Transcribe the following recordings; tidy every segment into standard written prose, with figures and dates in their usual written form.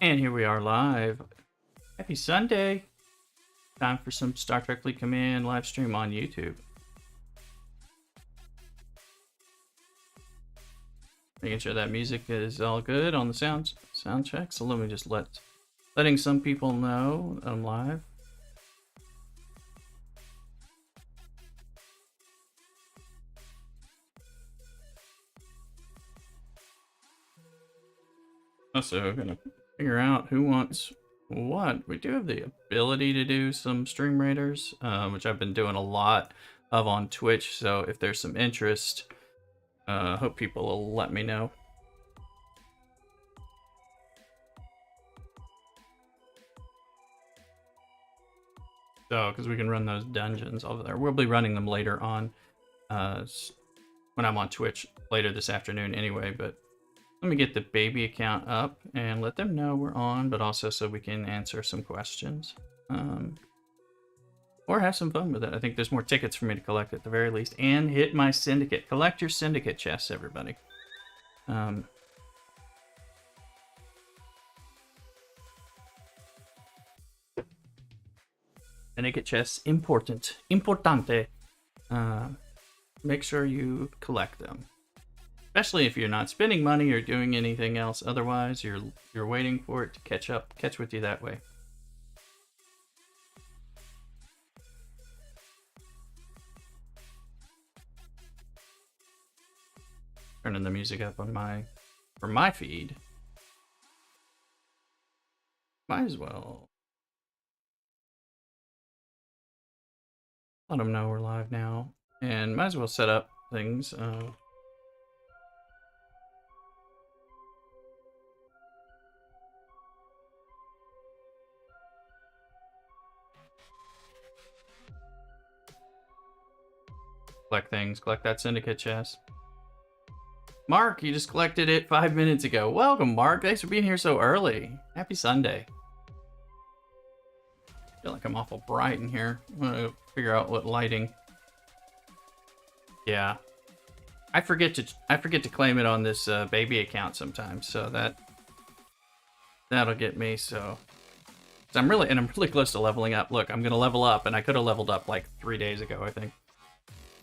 And here we are live. Happy Sunday. Time for some Star Trek Fleet Command live stream on YouTube. Making sure that music is all good on the sound check. So let me just letting some people know I'm live. Also, we're gonna figure out who wants what. We do have the ability to do some stream raiders, which I've been doing a lot of on Twitch. So if there's some interest, hope people will let me know. So, because we can run those dungeons over there. We'll be running them later on, when I'm on Twitch later this afternoon anyway, but let me get the baby account up and let them know we're on, but also so we can answer some questions. Or have some fun with it. I think there's more tickets for me to collect at the very least. And hit my syndicate. Collect your syndicate chests, everybody. Syndicate chests, important. Importante. Make sure you collect them. Especially if you're not spending money or doing anything else. Otherwise, you're waiting for it to catch with you that way. Turning the music up on for my feed. Might as well let them know we're live now, and might as well set up things. Collect that syndicate chest. Mark, you just collected it 5 minutes ago. Welcome, Mark. Thanks for being here so early. Happy Sunday. I feel like I'm awful bright in here. I'm gonna figure out what lighting. Yeah, I forget to claim it on this baby account sometimes, so that'll get me. So I'm really close to leveling up. Look, I'm gonna level up, and I could have leveled up like 3 days ago, I think.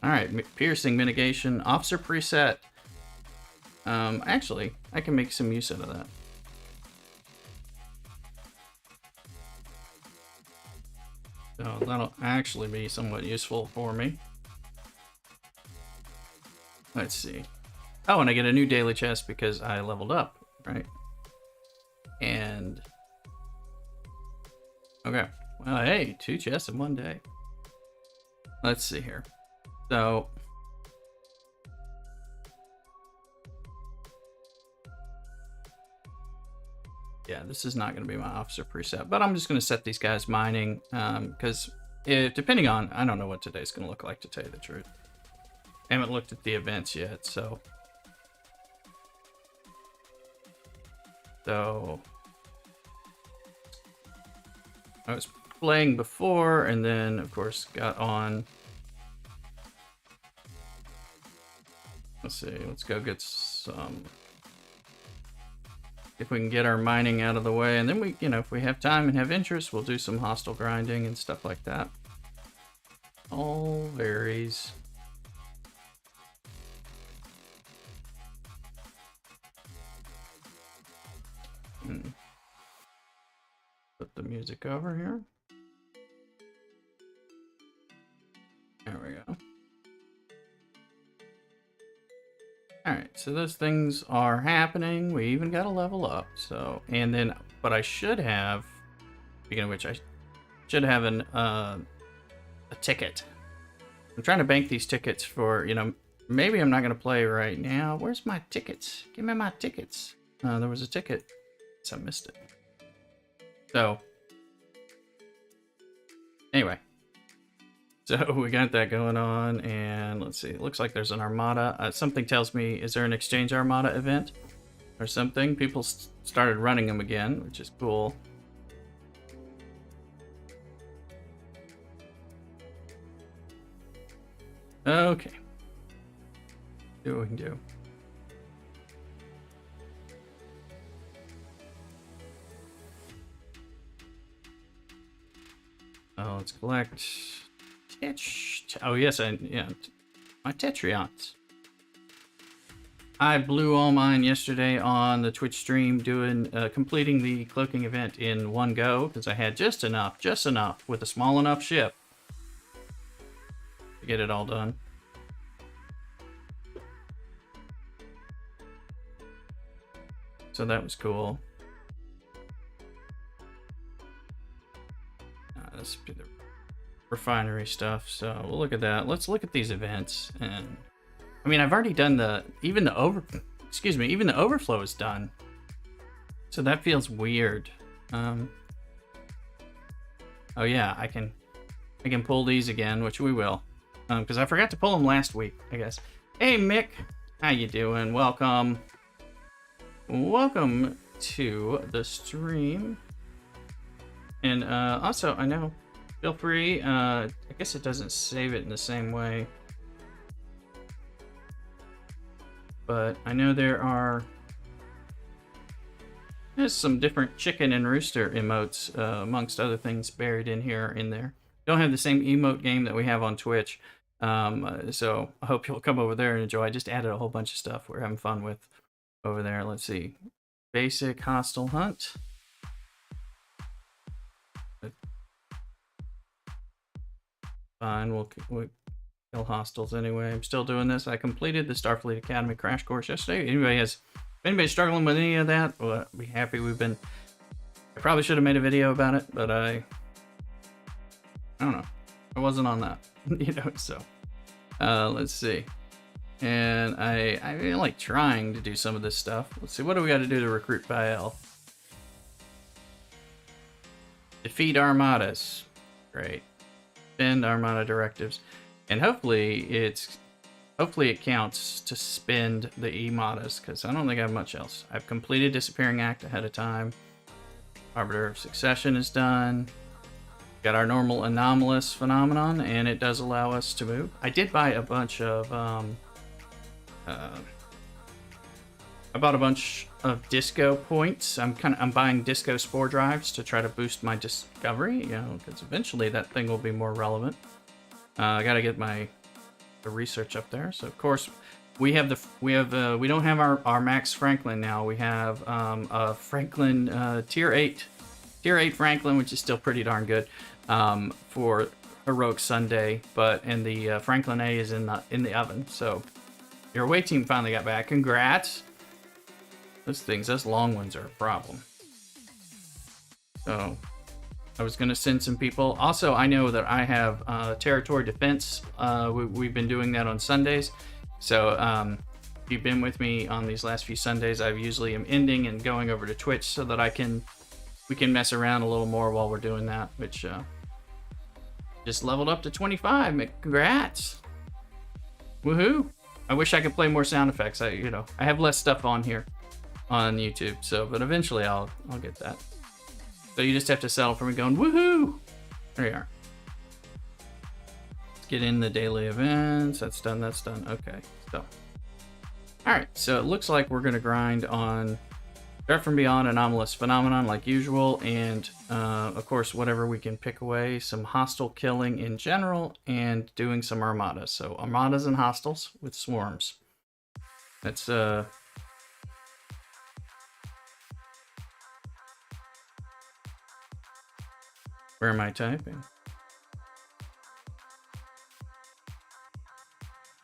All right, piercing mitigation, officer preset. Actually, I can make some use out of that. So that'll actually be somewhat useful for me. Let's see. Oh, and I get a new daily chest because I leveled up, right? And okay, well, hey, 2 chests in 1 day. Let's see here. So yeah, this is not going to be my officer preset, but I'm just going to set these guys mining, because depending on, I don't know what today's going to look like, to tell you the truth. I haven't looked at the events yet, so I was playing before, and then of course got on. Let's see, let's go get some, if we can get our mining out of the way, and then we, if we have time and have interest, we'll do some hostile grinding and stuff like that. All varies. Put the music over here. There we go. Alright, so those things are happening. We even got a level up. So, and then, but I should have, speaking of which, I should have a ticket. I'm trying to bank these tickets for, maybe I'm not going to play right now. Where's my tickets? Give me my tickets. There was a ticket. So I missed it. So, anyway. So we got that going on, and let's see. It looks like there's an Armada. Something tells me, is there an Exchange Armada event or something? People started running them again, which is cool. Okay. Do what we can do. Let's collect oh yes, yeah, my Tetrions. I blew all mine yesterday on the Twitch stream doing completing the cloaking event in one go because I had just enough with a small enough ship to get it all done. So that was cool. This be the refinery stuff. So we'll look at that. Let's look at these events. And I mean, I've already done even the overflow is done. So that feels weird. Oh yeah, I can pull these again, which we will. Because I forgot to pull them last week, I guess. Hey Mick, how you doing? Welcome. Welcome to the stream. And also, I know, feel free, I guess it doesn't save it in the same way. But I know there's some different chicken and rooster emotes, amongst other things, buried in there. Don't have the same emote game that we have on Twitch. So I hope you'll come over there and enjoy. I just added a whole bunch of stuff we're having fun with over there. Let's see. Basic hostile hunt. Fine, we'll kill hostiles anyway. I'm still doing this. I completed the Starfleet Academy crash course yesterday. If anybody's struggling with any of that, well, I'd be happy. I probably should have made a video about it, but I don't know. I wasn't on that, so let's see. And I really like trying to do some of this stuff. Let's see, what do we got to do to recruit Bael? Defeat armadas. Great. Spend armada directives. And hopefully it counts to spend the E-modas, because I don't think I have much else. I've completed Disappearing Act ahead of time. Arbiter of Succession is done. Got our normal anomalous phenomenon, and it does allow us to move. I did buy a bunch of I bought a bunch of disco points. I'm buying disco spore drives to try to boost my discovery, because eventually that thing will be more relevant. I gotta get the research up there. So of course we don't have our Max Franklin now. We have a Franklin tier 8 Franklin, which is still pretty darn good for Heroic Sunday, and the Franklin A is in the oven. So your away team finally got back. Congrats. Those long ones are a problem. So I was gonna send some people. Also, I know that I have territory defense. We've been doing that on Sundays. So if you've been with me on these last few Sundays, I usually am ending and going over to Twitch so that we can mess around a little more while we're doing that, which just leveled up to 25. Congrats. Woohoo. I wish I could play more sound effects. I have less stuff on here on YouTube, but eventually I'll get that. So you just have to settle for me going woohoo. There you are. Let's get in the daily events. That's done. Okay. So all right, so it looks like we're gonna grind on Threat from Beyond, Anomalous Phenomenon like usual, and of course whatever we can pick away, some hostile killing in general, and doing some armadas. So armadas and hostiles with swarms. That's where am I typing?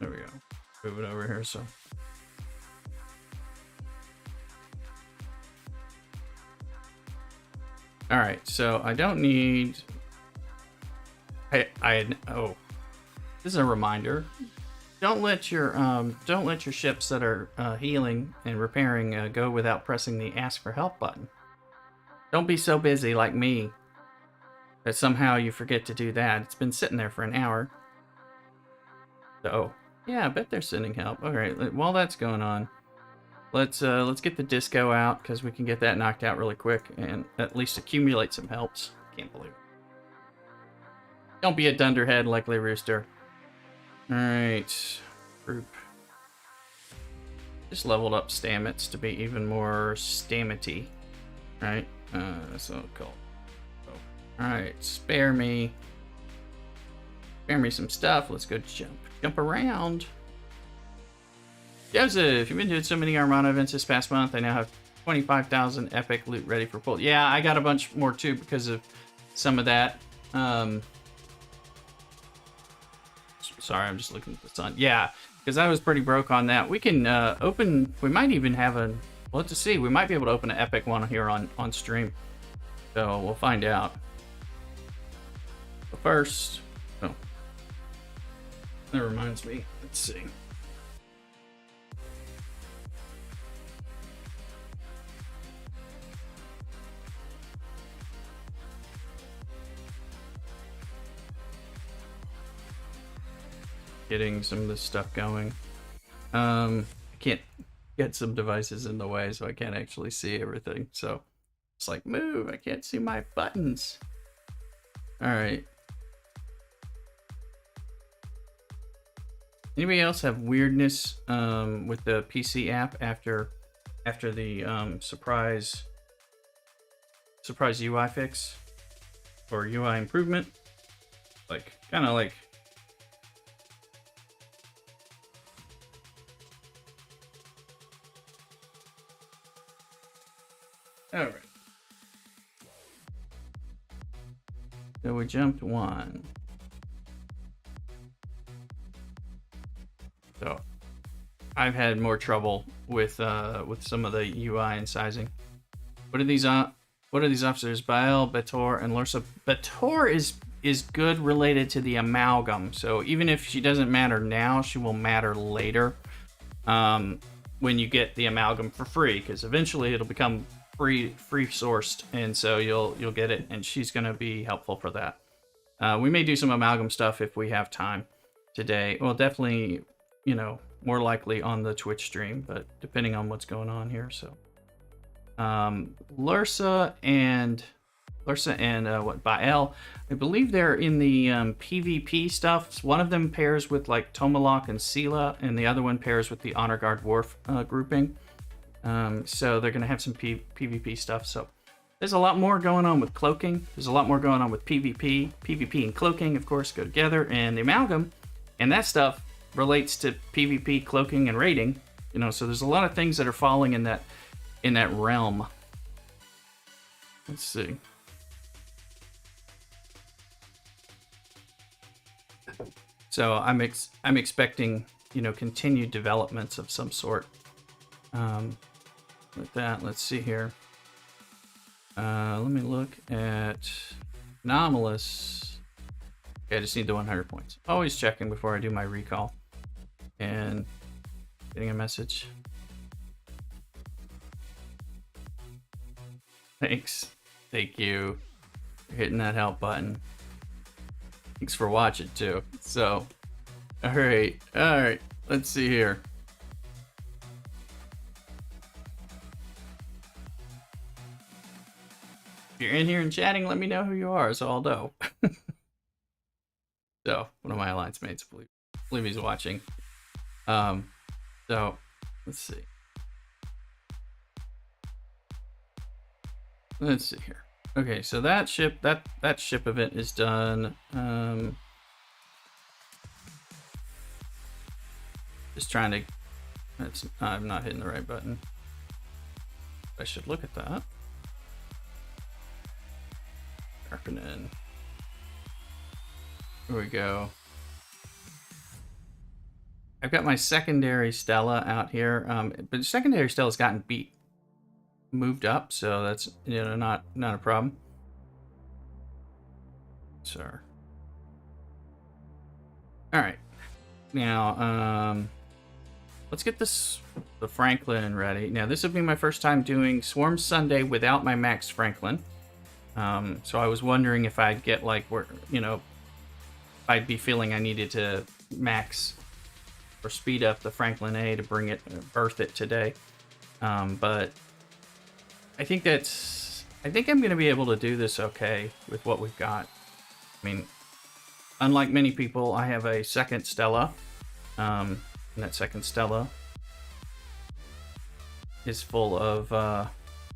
There we go. Move it over here. So all right, so I don't need. Oh, this is a reminder. Don't let your ships that are healing and repairing go without pressing the Ask for Help button. Don't be so busy like me that somehow you forget to do that. It's been sitting there for an hour. So yeah, I bet they're sending help. All right, while that's going on, let's get the disco out, because we can get that knocked out really quick and at least accumulate some helps. Can't believe it. Don't be a dunderhead like Le Rooster. All right, group. Just leveled up stamets to be even more stamity, right? So cool. All right, spare me. Spare me some stuff. Let's go jump around. Joseph, you've been doing so many Armada events this past month. I now have 25,000 epic loot ready for pull. Yeah, I got a bunch more too because of some of that. Sorry, I'm just looking at the sun. Yeah, because I was pretty broke on that. We can open. We might even have a. Well, let's see. We might be able to open an epic one here on stream. So we'll find out. But first, oh, that reminds me. Let's see. Getting some of this stuff going. I can't get some devices in the way, so I can't actually see everything. So it's like, move, I can't see my buttons. All right. Anybody else have weirdness with the PC app after the surprise UI fix or UI improvement? Like, kind of like. All right. So we jumped one. So I've had more trouble with some of the UI and sizing. What are these officers? Bael, Bator, and Lursa. Bator is good related to the amalgam. So even if she doesn't matter now, she will matter later. When you get the amalgam for free, because eventually it'll become free sourced, and so you'll get it, and she's going to be helpful for that. We may do some amalgam stuff if we have time today. Well, definitely, you know, more likely on the Twitch stream, but depending on what's going on here. So Lursa and what, Bael, I believe they're in the PvP stuff. One of them pairs with like Tomalak and Sela, and the other one pairs with the Honor Guard Wharf grouping. So they're going to have some PvP stuff. So there's a lot more going on with cloaking. There's a lot more going on with PvP. PvP and cloaking, of course, go together. And the amalgam and that stuff relates to PvP, cloaking, and raiding. You know, so there's a lot of things that are falling in that realm. Let's see. So I'm expecting, you know, continued developments of some sort. With that, let's see here. Let me look at anomalous. Okay, I just need the 100 points. Always checking before I do my recall. And getting a message. Thanks. Thank you for hitting that help button. Thanks for watching too. So, all right. Let's see here. If you're in here and chatting, let me know who you are, so I'll know. So, one of my alliance mates, I believe he's watching. So, let's see. Let's see here. Okay, so that ship event is done. Just trying to. I'm not hitting the right button. I should look at that. Sharpening. Here we go. I've got my secondary Stella out here, but secondary Stella's gotten moved up, so that's, you know, not a problem. Sir. All right. Now, let's get the Franklin ready. Now, this will be my first time doing Swarm Sunday without my Max Franklin. So I was wondering if I'd get like, where, you know, I'd be feeling I needed to max or speed up the Franklin A to birth it today. But I think I'm going to be able to do this okay with what we've got. I mean, unlike many people, I have a second Stella. And that second Stella is full of,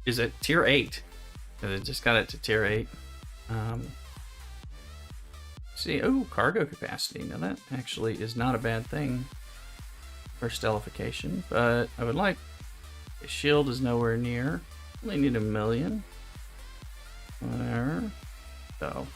is it tier 8? I just got it to tier 8. see. Oh, cargo capacity. Now that actually is not a bad thing for stellification, but I would like... The shield is nowhere near. Only need 1 million. Whatever. So...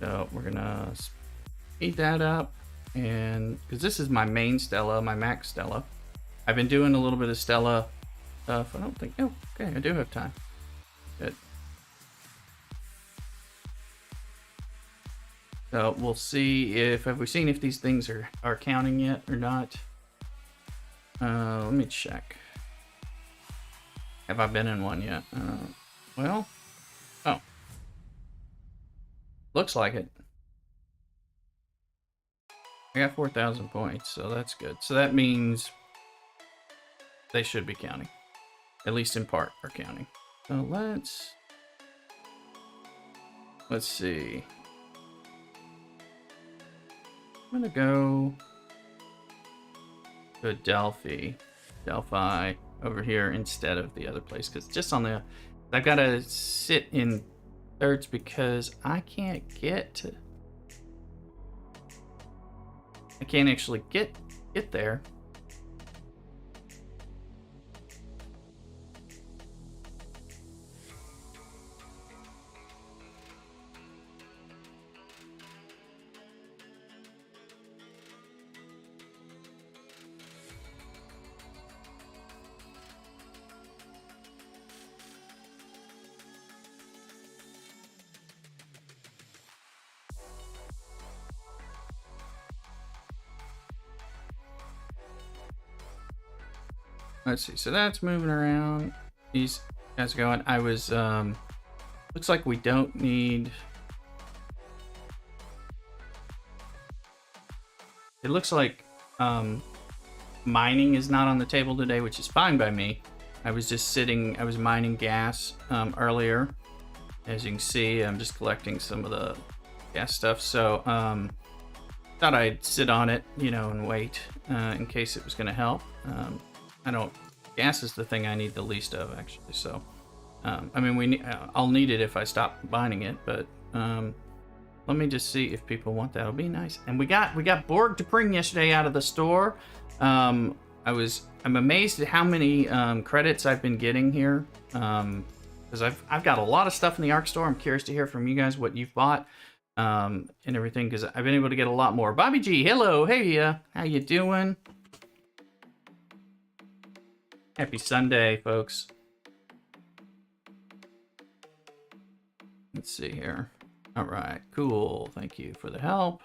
So we're gonna speed that up, and because this is my main Stella, my max Stella. I've been doing a little bit of Stella stuff. I don't think, oh, okay, I do have time. Good. So we'll see if, have we seen if these things are counting yet or not? Let me check. Have I been in one yet? Well, oh. Looks like it. I got 4,000 points, so that's good. So that means they should be counting. At least in part are counting. So let's see. I'm gonna go to Delphi over here instead of the other place, because just on the, I've got to sit in thirds because I can't actually get there. Let's see, so that's moving around. These guys are going. I was, looks like we don't need, it looks like mining is not on the table today, which is fine by me. I was just sitting, I was mining gas earlier. As you can see, I'm just collecting some of the gas stuff. So thought I'd sit on it, you know, and wait in case it was going to help. Gas is the thing I need the least of, actually. So, I mean, I'll need it if I stop mining it, but let me just see if people want that. It'll be nice. And we got Borg to Pring yesterday out of the store. I'm amazed at how many credits I've been getting here. Because I've got a lot of stuff in the ARC store. I'm curious to hear from you guys what you've bought and everything, because I've been able to get a lot more. Bobby G, hello, hey, how you doing? Happy Sunday, folks. Let's see here. All right, cool. Thank you for the help.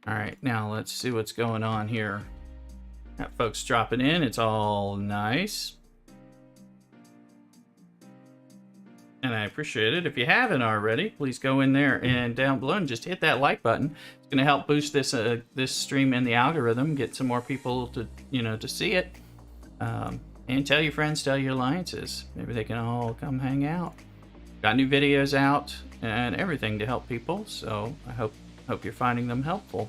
All right, now let's see what's going on here. Got folks dropping in. It's all nice. And I appreciate it. If you haven't already, please go in there and down below and just hit that like button. It's going to help boost this this stream in the algorithm, get some more people to, you know, to see it. And tell your friends, tell your alliances. Maybe they can all come hang out. Got new videos out and everything to help people, so I hope you're finding them helpful.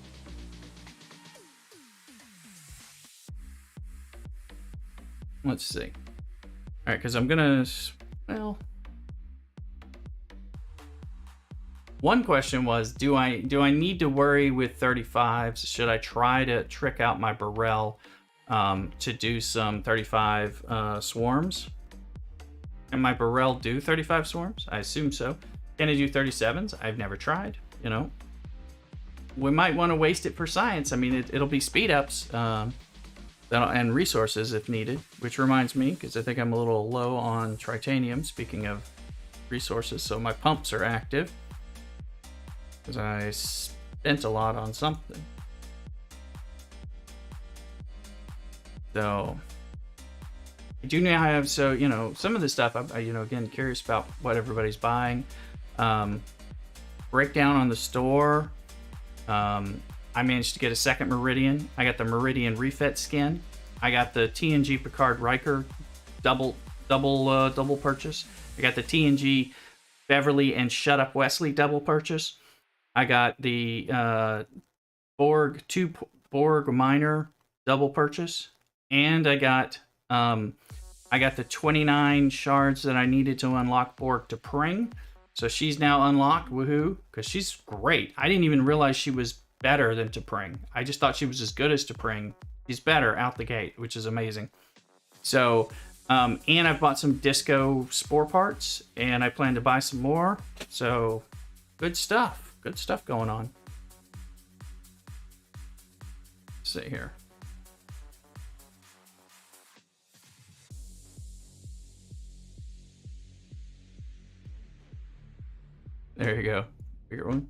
Let's see. All right, because I'm gonna, well, one question was, do I need to worry with 35s? Should I try to trick out my Burrell to do some 35 swarms? Can my Burrell do 35 swarms? I assume so. Can I do 37s? I've never tried, you know. We might want to waste it for science. I mean, it'll be speed ups and resources if needed, which reminds me, because I think I'm a little low on tritanium, speaking of resources, so my pumps are active, because I spent a lot on something. So I do now have, so, you know, some of this stuff, I you know, again, curious about what everybody's buying. Breakdown on the store. I managed to get a second Meridian. I got the Meridian refit skin. I got the TNG Picard Riker double purchase. I got the TNG Beverly and Shut Up Wesley double purchase. I got the Borg Minor double purchase. And I got I got the 29 shards that I needed to unlock Borg to Pring. So she's now unlocked, woohoo, because she's great. I didn't even realize she was better than T'Pring. I just thought she was as good as T'Pring. She's better out the gate, which is amazing. So, and I've bought some Disco Spore parts, and I plan to buy some more. So, good stuff. Good stuff going on. Let's see here. There you go. Bigger one.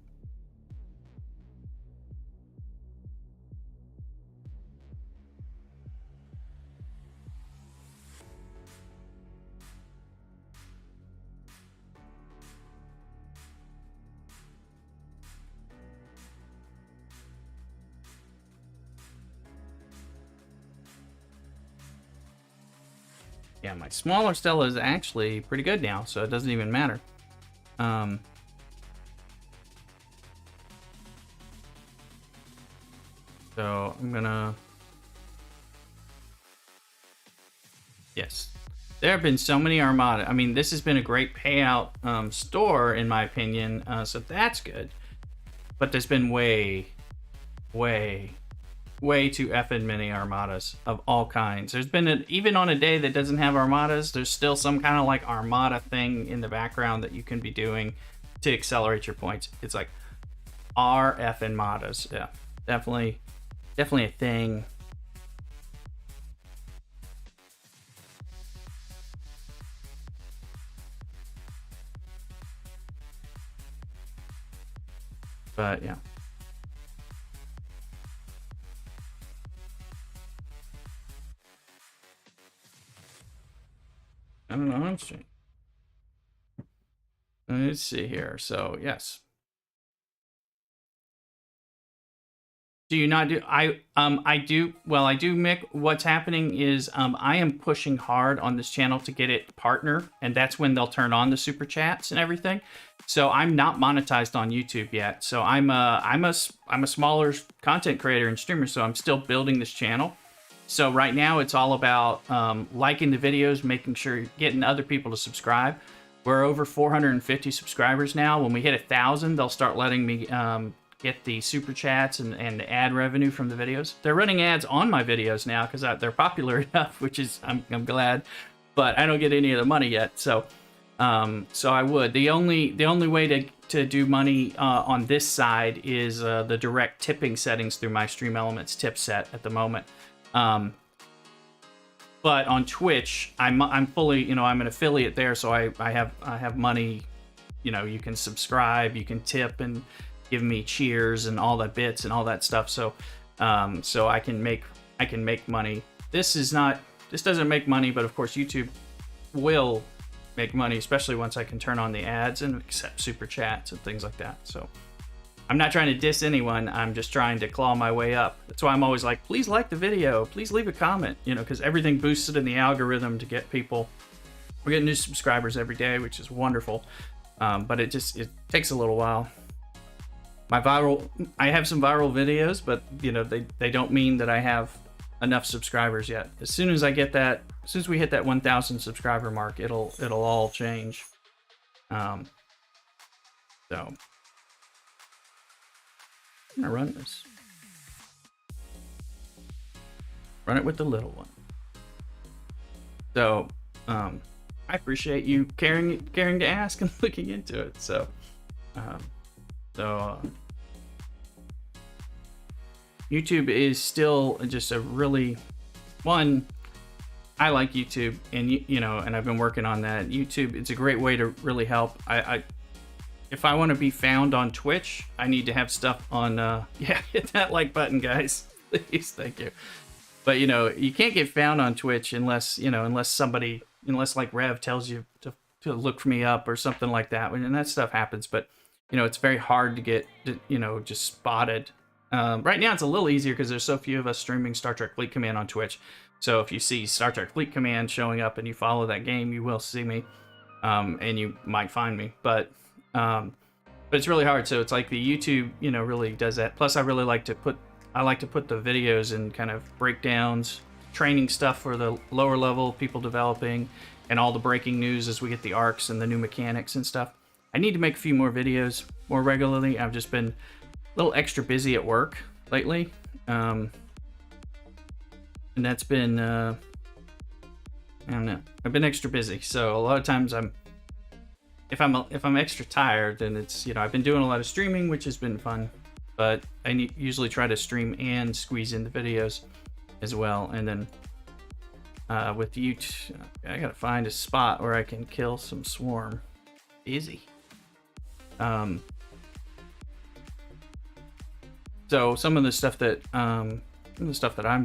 Yeah, my smaller Stella is actually pretty good now, so it doesn't even matter. So I'm gonna... Yes. There have been so many Armada. I mean, this has been a great payout store, in my opinion, so that's good. But there's been way too effing many Armadas of all kinds. There's been, even on a day that doesn't have Armadas, there's still some kind of like Armada thing in the background that you can be doing to accelerate your points. It's like effing Madas. Yeah, definitely a thing. But yeah. I don't know. Let's see here. So yes. Do you not do? I do. Well, I do, Mick. What's happening is I am pushing hard on this channel to get it partner, and that's when they'll turn on the super chats and everything. So I'm not monetized on YouTube yet. So I'm a smaller content creator and streamer. So I'm still building this channel. So right now it's all about liking the videos, making sure getting other people to subscribe. We're over 450 subscribers now. When we hit 1,000, they'll start letting me get the super chats and the ad revenue from the videos. They're running ads on my videos now because they're popular enough, which is I'm glad. But I don't get any of the money yet. So I would. The only way to do money on this side is the direct tipping settings through my Stream Elements tip set at the moment. But on Twitch, I'm fully, I'm an affiliate there, so I have money. You can subscribe, you can tip, and give me cheers and all that bits and all that stuff. So I can make money. This doesn't make money, but of course YouTube will make money, especially once I can turn on the ads and accept super chats and things like that. So I'm not trying to diss anyone. I'm just trying to claw my way up. That's why I'm always like, please like the video, please leave a comment, because everything boosts it in the algorithm to get people. We're getting new subscribers every day, which is wonderful. But it takes a little while. I have some viral videos, but they don't mean that I have enough subscribers yet. As soon as we hit that 1,000 subscriber mark, it'll all change. So I'm gonna run this. Run it with the little one. So I appreciate you caring to ask and looking into it. So YouTube is still just a really I like YouTube, and and I've been working on that. YouTube, it's a great way to really help. If I want to be found on Twitch, I need to have stuff on hit that like button, guys. Please, thank you. But you can't get found on Twitch unless like Rev tells you to look me up or something like that, and that stuff happens. But it's very hard to get just spotted. Right now it's a little easier because there's so few of us streaming Star Trek Fleet Command on Twitch. So if you see Star Trek Fleet Command showing up and you follow that game, you will see me, and you might find me. But it's really hard. So it's like the YouTube, really does that. Plus, I really like to put the videos in kind of breakdowns training stuff for the lower level people developing, and all the breaking news as we get the arcs and the new mechanics and stuff. I need to make a few more videos more regularly. I've just been a little extra busy at work lately, and that's been I don't know. I've been extra busy, so a lot of times if I'm extra tired, then it's, you know, I've been doing a lot of streaming, which has been fun, but I usually try to stream and squeeze in the videos as well. And then with YouTube, I gotta find a spot where I can kill some swarm. Easy. So some of the stuff that I'm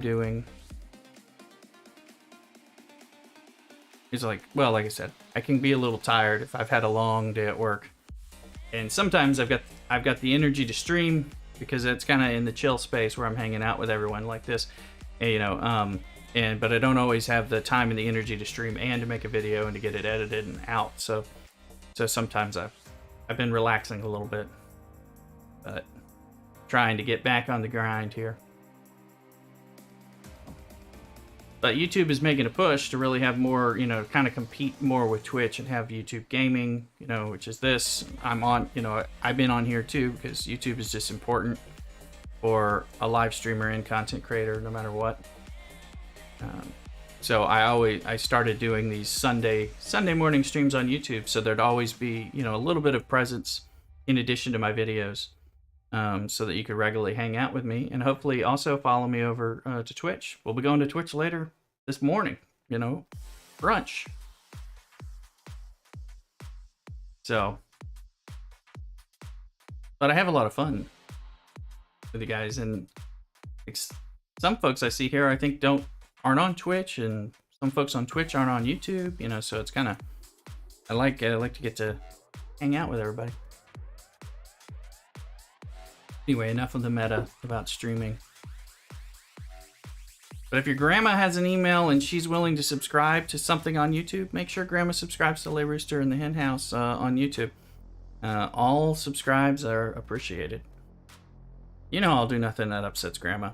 doing is like I said, I can be a little tired if I've had a long day at work, and sometimes I've got the energy to stream because it's kind of in the chill space where I'm hanging out with everyone like this, and, you know, but I don't always have the time and the energy to stream and to make a video and to get it edited and out. So sometimes I've been relaxing a little bit, but trying to get back on the grind here. But YouTube is making a push to really have more, you know, kind of compete more with Twitch and have YouTube gaming, you know, which is this. I'm on, you know, I've been on here too because YouTube is just important for a live streamer and content creator, no matter what. So I started doing these Sunday morning streams on YouTube, so there'd always be, you know, a little bit of presence in addition to my videos, so that you could regularly hang out with me, and hopefully also follow me over to Twitch. We'll be going to Twitch later this morning, you know, brunch. So, but I have a lot of fun with you guys, and some folks I see here I think aren't on Twitch, and some folks on Twitch aren't on YouTube, you know, so it's kind of, I like to get to hang out with everybody. Anyway, enough of the meta about streaming. But if your grandma has an email and she's willing to subscribe to something on YouTube, make sure grandma subscribes to Lay Rooster in the Hen House on YouTube. All subscribes are appreciated. You know I'll do nothing that upsets grandma.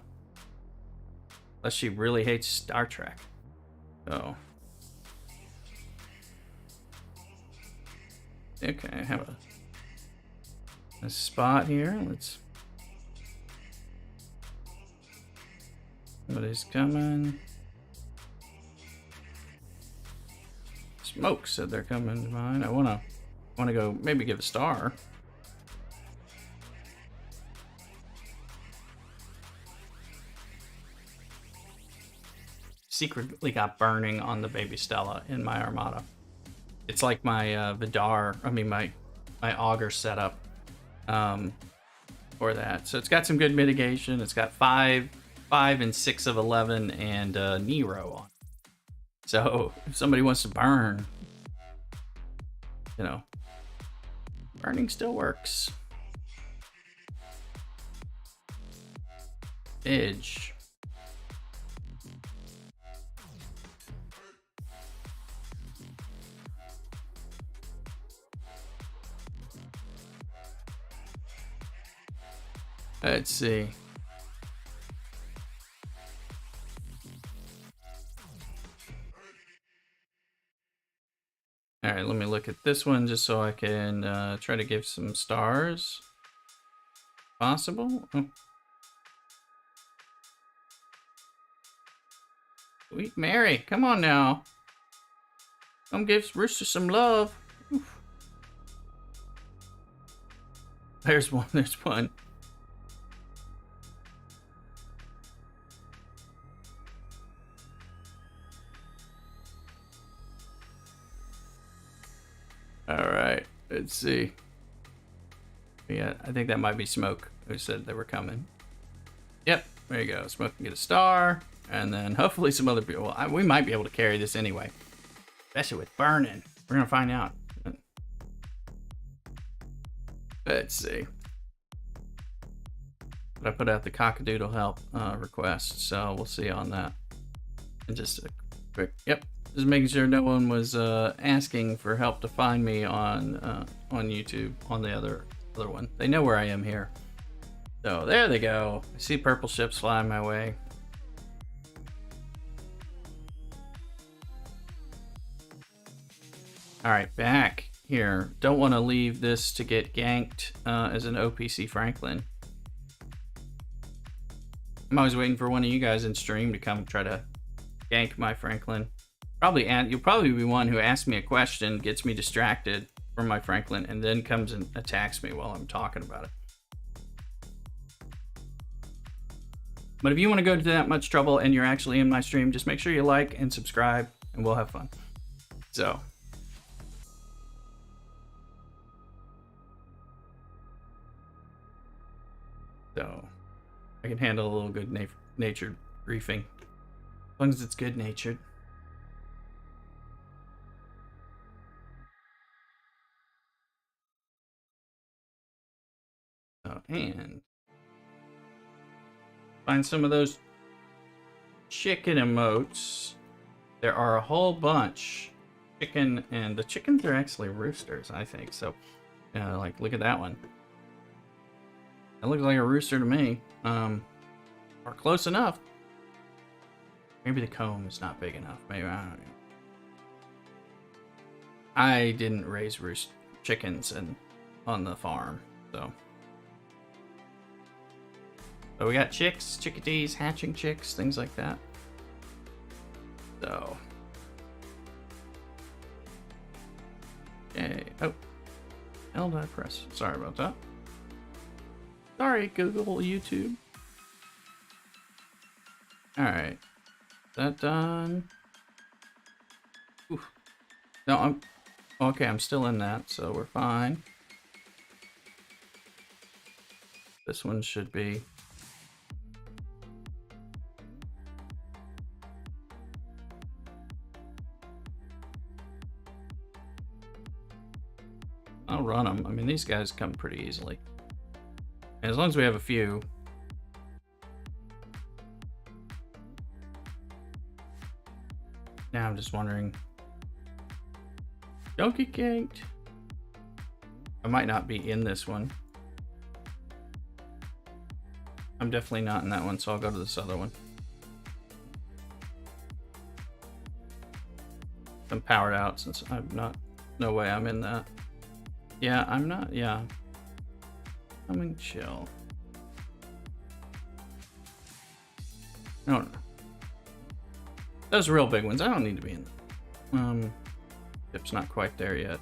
Unless she really hates Star Trek. So. Okay, I have a spot here. Somebody's coming. Smoke said they're coming to mine. I wanna go maybe give a star. Secretly got burning on the baby Stella in my Armada. It's like my my auger setup for that. So it's got some good mitigation. It's got 5 and 6 of 11 and Nero on. So if somebody wants to burn, you know, burning still works. Edge. Let's see. All right, let me look at this one just so I can try to give some stars. Possible? Oh. Sweet Mary, come on now. Come give Rooster some love. Oof. There's one. All right, let's see. Yeah, I think that might be Smoke who said they were coming. Yep, there you go. Smoke can get a star, and then hopefully some other people. Well, we might be able to carry this anyway, especially with burning. We're gonna find out. Let's see. But I put out the CockADoodle help request, so we'll see on that. And just a quick, yep. Just making sure no one was asking for help to find me on YouTube on the other one. They know where I am here. So there they go. I see purple ships flying my way. All right, back here. Don't want to leave this to get ganked as an OPC Franklin. I'm always waiting for one of you guys in stream to come try to gank my Franklin. You'll probably be one who asks me a question, gets me distracted from my Franklin, and then comes and attacks me while I'm talking about it. But if you want to go to that much trouble and you're actually in my stream, just make sure you like and subscribe, and we'll have fun. So I can handle a little good natured griefing, as long as it's good natured. And find some of those chicken emotes. There are a whole bunch. Chicken, and the chickens are actually roosters, I think. So, like, look at that one. That looks like a rooster to me. Or close enough. Maybe the comb is not big enough. Maybe, I don't know. I didn't raise chickens on the farm, so. So we got chicks, chickadees, hatching chicks, things like that. So. Okay. Oh. Hell did I press? Sorry about that. Sorry, Google, YouTube. Alright. That done. Oof. No, I'm okay, I'm still in that, so we're fine. This one should be. I'll run them. I mean, these guys come pretty easily. And as long as we have a few. Now I'm just wondering. Don't get ganked. I might not be in this one. I'm definitely not in that one, so I'll go to this other one. I'm powered out since I'm not. No way I'm in that. Yeah, I'm not. Yeah. I'm in chill. No. Those real big ones, I don't need to be in them. Ship's not quite there yet.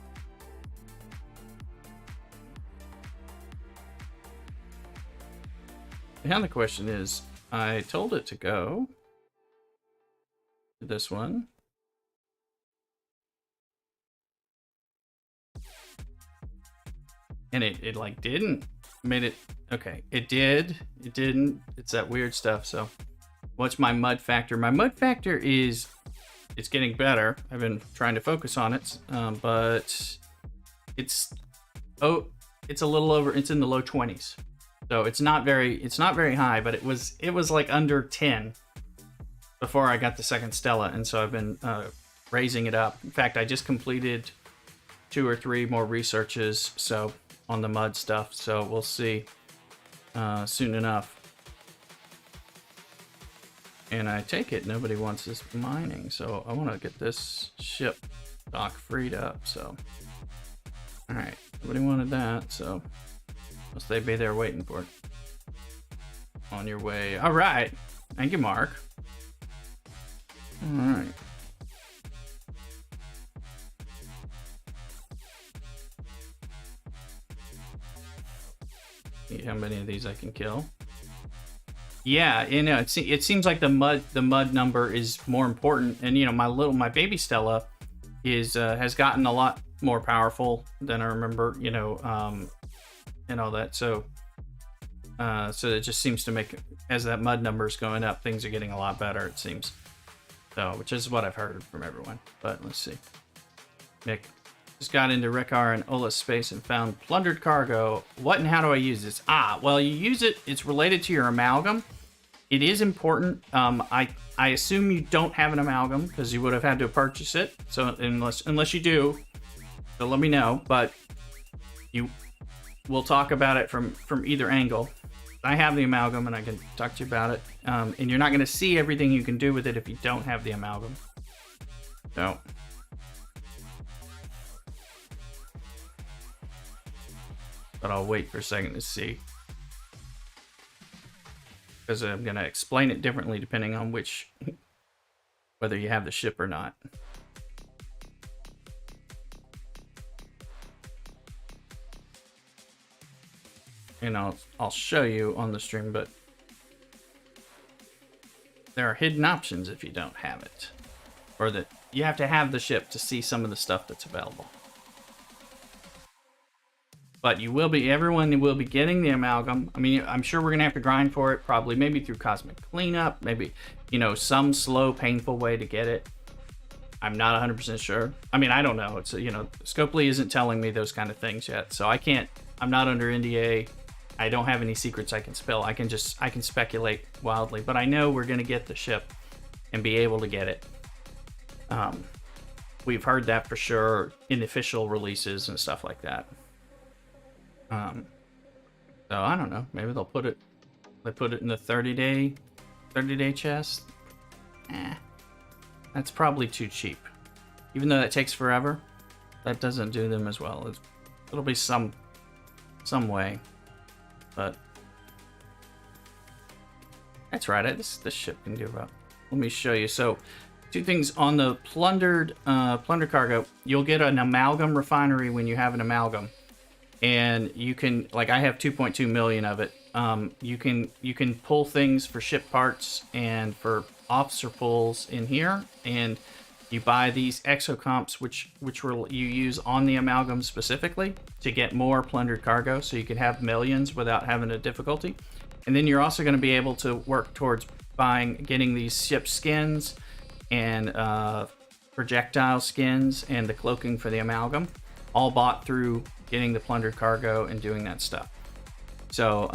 Now the question is, I told it to go to this one. And it like didn't. Made it. Okay, it did. It didn't. It's that weird stuff, so. What's my mud factor? My mud factor is, it's getting better. I've been trying to focus on it, but it's a little over. It's in the low 20s, so it's not very high. But it was like under 10 before I got the second Stella, and so I've been raising it up. In fact, I just completed 2 or 3 more researches, so on the mud stuff. So we'll see soon enough. And I take it nobody wants this mining, so I want to get this ship dock freed up. So, all right, nobody wanted that, so must they be there waiting for it? On your way. All right, thank you, Mark. All right. See how many of these I can kill. Yeah, you know, it seems like the mud number is more important, and you know, my baby Stella is has gotten a lot more powerful than I remember, you know, and all that. So it just seems to make, as that mud number is going up, things are getting a lot better, it seems. So, which is what I've heard from everyone. But let's see. Nick just got into Rekar and Ola's space and found plundered cargo. What and how do I use this? Well, you use it. It's related to your amalgam. It is important. I assume you don't have an amalgam because you would have had to purchase it. So unless you do, so let me know. But we'll talk about it from either angle. I have the amalgam and I can talk to you about it. And you're not going to see everything you can do with it if you don't have the amalgam. So. but I'll wait for a second to see. Because I'm going to explain it differently depending on whether you have the ship or not. And I'll show you on the stream, but there are hidden options if you don't have it. Or that you have to have the ship to see some of the stuff that's available. But everyone will be getting the amalgam. I mean, I'm sure we're going to have to grind for it, probably maybe through cosmic cleanup, maybe, some slow, painful way to get it. I'm not 100% sure. I mean, I don't know. It's, Scopely isn't telling me those kind of things yet. So I'm not under NDA. I don't have any secrets I can spill. I can speculate wildly, but I know we're going to get the ship and be able to get it. We've heard that for sure in official releases and stuff like that. So I don't know. Maybe they put it in the 30-day chest. That's probably too cheap. Even though that takes forever, that doesn't do them as well. It'll be some way. But that's right. This ship can do about. Let me show you. So, two things on the plundered cargo. You'll get an amalgam refinery when you have an amalgam, and you can, like, I have 2.2 million of it. You can pull things for ship parts and for officer pulls in here, and you buy these exocomps, which you use on the amalgam specifically to get more plundered cargo, so you can have millions without having a difficulty. And then you're also going to be able to work towards getting these ship skins and projectile skins and the cloaking for the amalgam, all bought through getting the plundered cargo and doing that stuff. So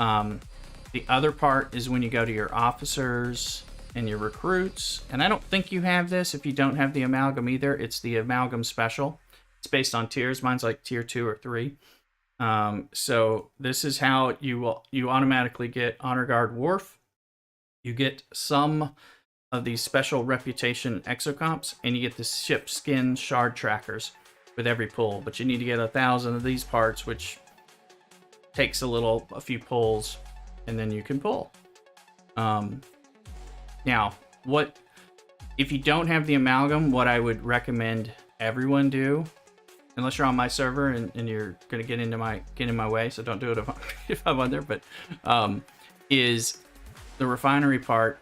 the other part is when you go to your officers and your recruits, and I don't think you have this if you don't have the amalgam either. It's the amalgam special. It's based on tiers. Mine's like tier 2 or 3. So this is how you automatically get Honor Guard Wharf. You get some of these special reputation exocomps, and you get the ship skin shard trackers with every pull. But you need to get 1,000 of these parts, which takes a few pulls, and then you can pull. Now, if you don't have the amalgam, what I would recommend everyone do, unless you're on my server and you're gonna get in my way, so don't do it if I'm on there, but is the refinery part.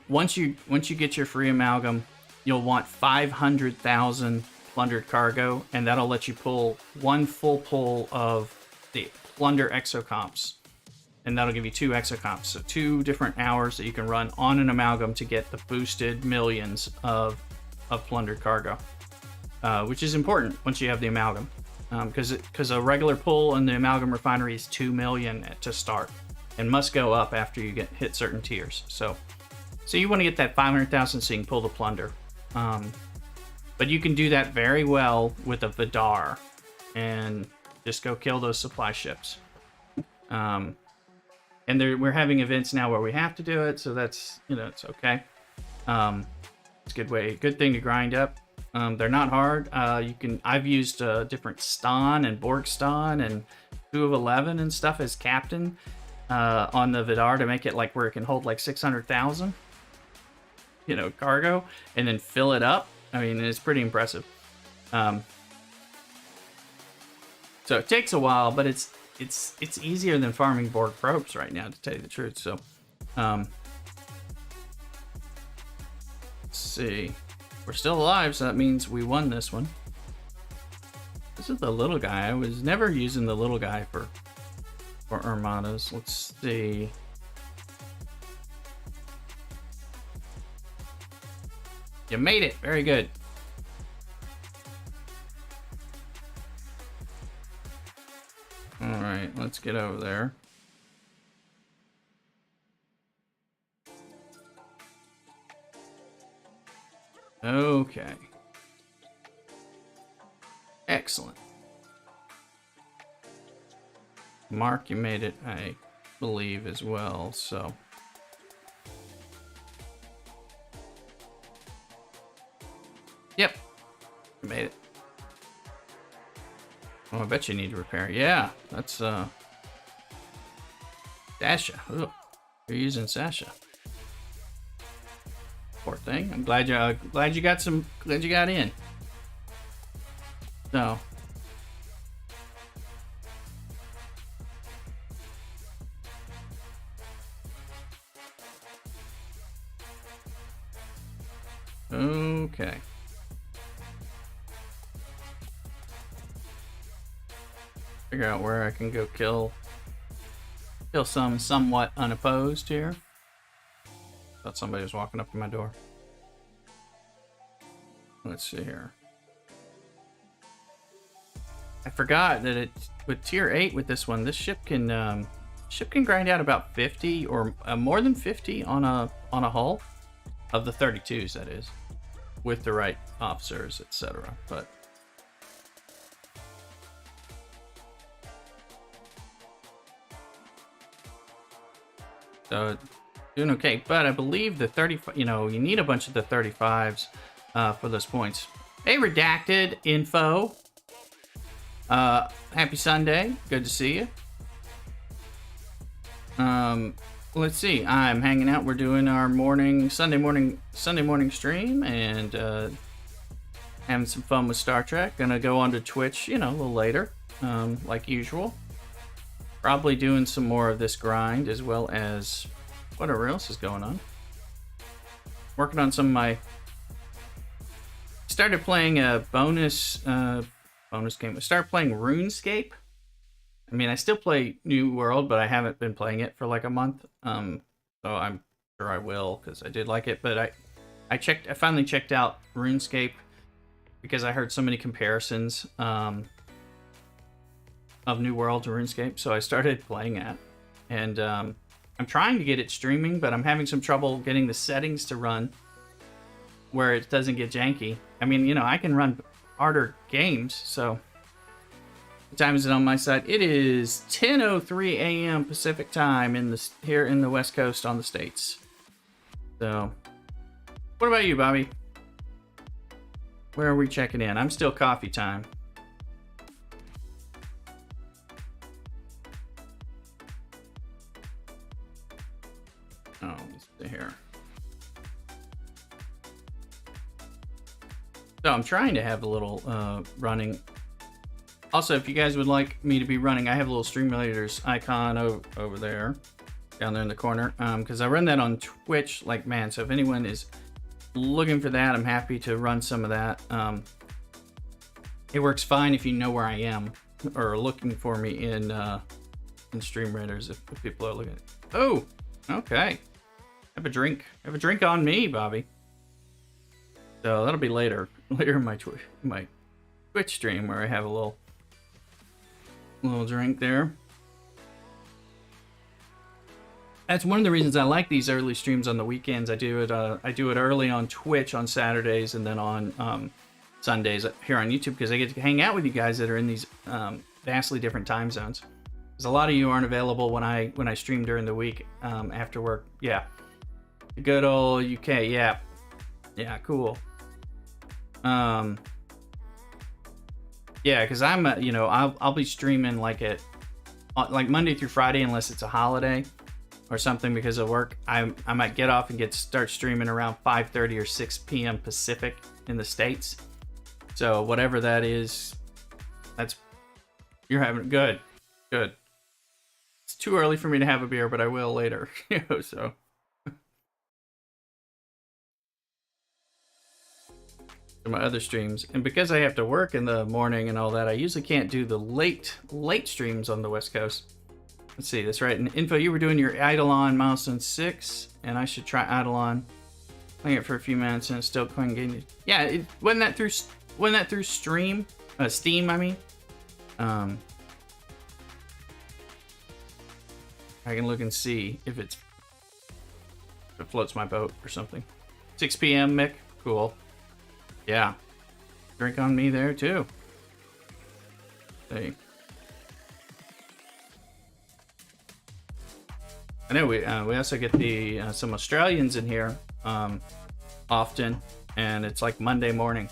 Once you get your free amalgam, you'll want 500,000 plundered cargo, and that'll let you pull one full pull of the plunder exocomps. And that'll give you 2 exocomps, so 2 different hours that you can run on an amalgam to get the boosted millions of plundered cargo, which is important once you have the amalgam, because a regular pull in the amalgam refinery is 2 million to start, and must go up after you hit certain tiers. So you want to get that 500,000 so you can pull the plunder, but you can do that very well with a Vidar, and just go kill those supply ships. And we're having events now where we have to do it, so that's, it's okay. It's a good thing to grind up. They're not hard. I've used different Stan and Borg Stan and 2 of 11 and stuff as captain on the Vidar to make it like where it can hold like 600,000, cargo, and then fill it up. I mean, it's pretty impressive. So it takes a while, but it's easier than farming Borg probes right now, to tell you the truth. So, let's see. We're still alive, so that means we won this one. This is the little guy. I was never using the little guy for armadas. Let's see. You made it. Very good. Alright, let's get over there. Okay. Excellent. Mark, you made it, I believe, as well, so. Yep. You made it. Oh, I bet you need repair. Yeah, that's Sasha. Ugh. You're using Sasha. Poor thing. I'm glad you got in. So. Okay. Figure out where I can go kill some somewhat unopposed here. Thought somebody was walking up to my door. Let's see here. I forgot that it's with tier 8 with this one. This ship can grind out about 50 or more than 50 on a hull of the 32s, that is, with the right officers, etc. But so doing okay. But I believe the 35, you need a bunch of the 35s for those points. Hey, Redacted Info. Happy Sunday. Good to see you. Let's see. I'm hanging out. We're doing our Sunday morning stream and having some fun with Star Trek. Gonna go onto Twitch, a little later, like usual. Probably doing some more of this grind as well as whatever else is going on. Working on some of my. Started playing a bonus game. I started playing RuneScape. I mean, I still play New World, but I haven't been playing it for like a month. So I'm sure I will because I did like it. But I finally checked out RuneScape because I heard so many comparisons of New World to RuneScape. So I started playing that, and I'm trying to get it streaming, but I'm having some trouble getting the settings to run where it doesn't get janky. I mean, I can run harder games, so. What time is it on my side? It is 10:03 a.m. Pacific time here in the West Coast on the States. So, what about you, Bobby? Where are we checking in? I'm still coffee time. Oh, let's see here. So I'm trying to have a little running. Also, if you guys would like me to be running, I have a little Streamlators icon over there, down there in the corner, because I run that on Twitch like man. So if anyone is looking for that, I'm happy to run some of that. It works fine if you know where I am or looking for me in Streamlators if people are looking. Oh, okay. Have a drink on me, Bobby. So that'll be later in my Twitch stream where I have a little drink there. That's one of the reasons I like these early streams on the weekends. I do it early on Twitch on Saturdays and then on Sundays here on YouTube because I get to hang out with you guys that are in these vastly different time zones. Because a lot of you aren't available when I stream during the week after work. Yeah, the good old UK. Yeah, cool. Yeah, because I'm, I'll be streaming like Monday through Friday unless it's a holiday or something because of work. I might get off and start streaming around 5:30 or 6 p.m. Pacific in the States. So whatever that is, you're having good. It's too early for me to have a beer, but I will later. So. My other streams, and because I have to work in the morning and all that, I usually can't do the late streams on the West Coast. Let's see, that's right. In info, you were doing your Eidolon milestone 6, and I should try Eidolon. Playing it for a few minutes and it's still playing game. Yeah, wasn't that through Steam? I mean. I can look and see if it floats my boat or something. 6 p.m. Mick, cool. Yeah, drink on me there too. See, I know we also get some Australians in here often, and it's like Monday morning,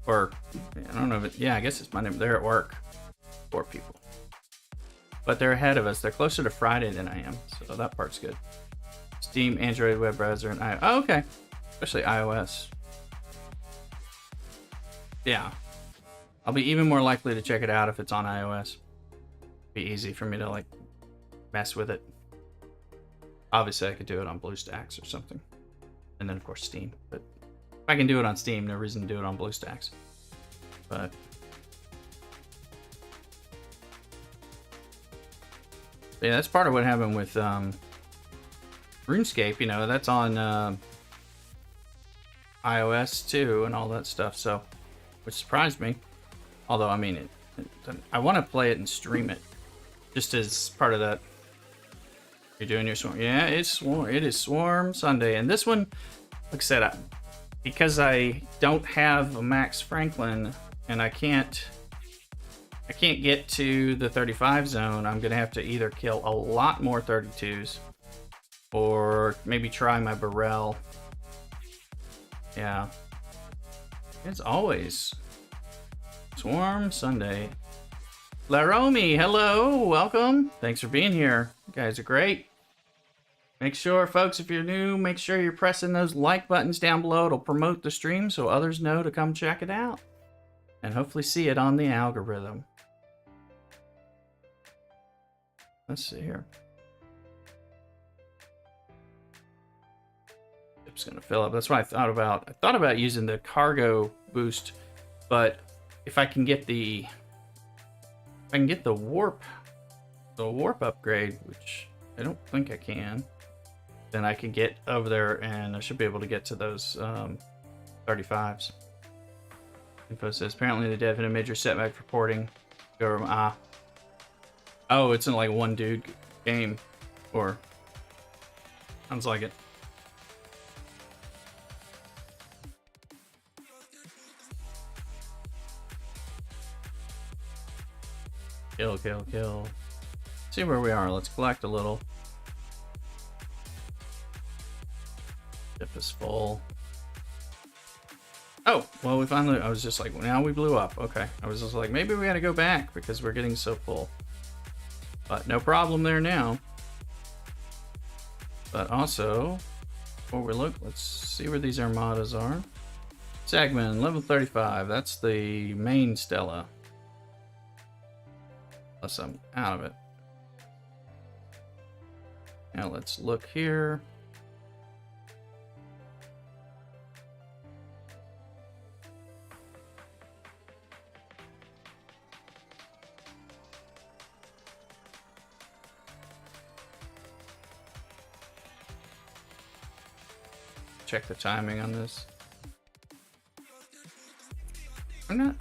or I don't know if I guess it's Monday. They're at work, Poor people. But they're ahead of us. They're closer to Friday than I am, so that part's good. Steam, Android web browser, and iOS. Oh, okay. Especially iOS. Yeah. I'll be even more likely to check it out if it's on iOS. Be easy for me to like mess with it. Obviously, I could do it on BlueStacks or something. And then, of course, Steam. But if I can do it on Steam, no reason to do it on BlueStacks. But yeah, that's part of what happened with RuneScape. You know, that's on iOS too and all that stuff. So, which surprised me. Although, I mean, I want to play it and stream it, just as part of that. You're doing your Swarm. Yeah, it is Swarm Sunday, and this one, like I said, because I don't have a Max Franklin and I can't get to the 35 zone, I'm gonna have to either kill a lot more 32s or maybe try my Burrell. Yeah, it's always Swarm Sunday. Laromi, hello, welcome. Thanks for being here. You guys are great. Make sure, folks, if you're new, make sure you're pressing those like buttons down below. It'll promote the stream so others know to come check it out. And hopefully see it on the algorithm. Let's see here. It's gonna fill up. That's what I thought about. I thought about using the cargo boost, but if I can get the warp upgrade, which I don't think I can, then I can get over there and I should be able to get to those 35s. Info says apparently the dev had a major setback for porting. Oh, it's in like one dude game, or sounds like it. Kill, kill, kill. See where we are. Let's collect a little. Ship is full. Oh, well, we finally, I was just like, now we blew up. Okay. I was just like, maybe we gotta go back because we're getting so full. But no problem there now. But also, before we look, let's see where these armadas are. Sagman, level 35. That's the main Stella. Unless I'm out of it. Now let's look here. Check the timing on this.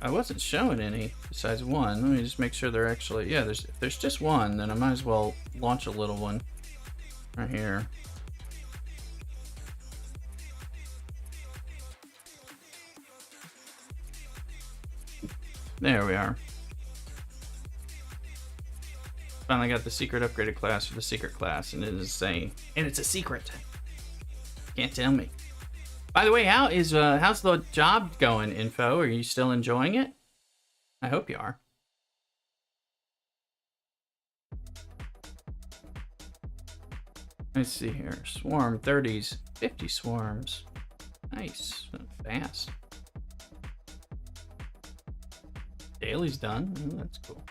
I wasn't showing any besides one. Let me just make sure they're actually, yeah, if there's just one, then I might as well launch a little one right here. There we are. Finally got the secret upgraded class for the secret class, and it is saying, and it's a secret. Can't tell me. By the way, how's the job going, Info? Are you still enjoying it? I hope you are. Let's see here. Swarm 30s, 50 swarms. Nice. Fast. Daily's done. Ooh, that's cool.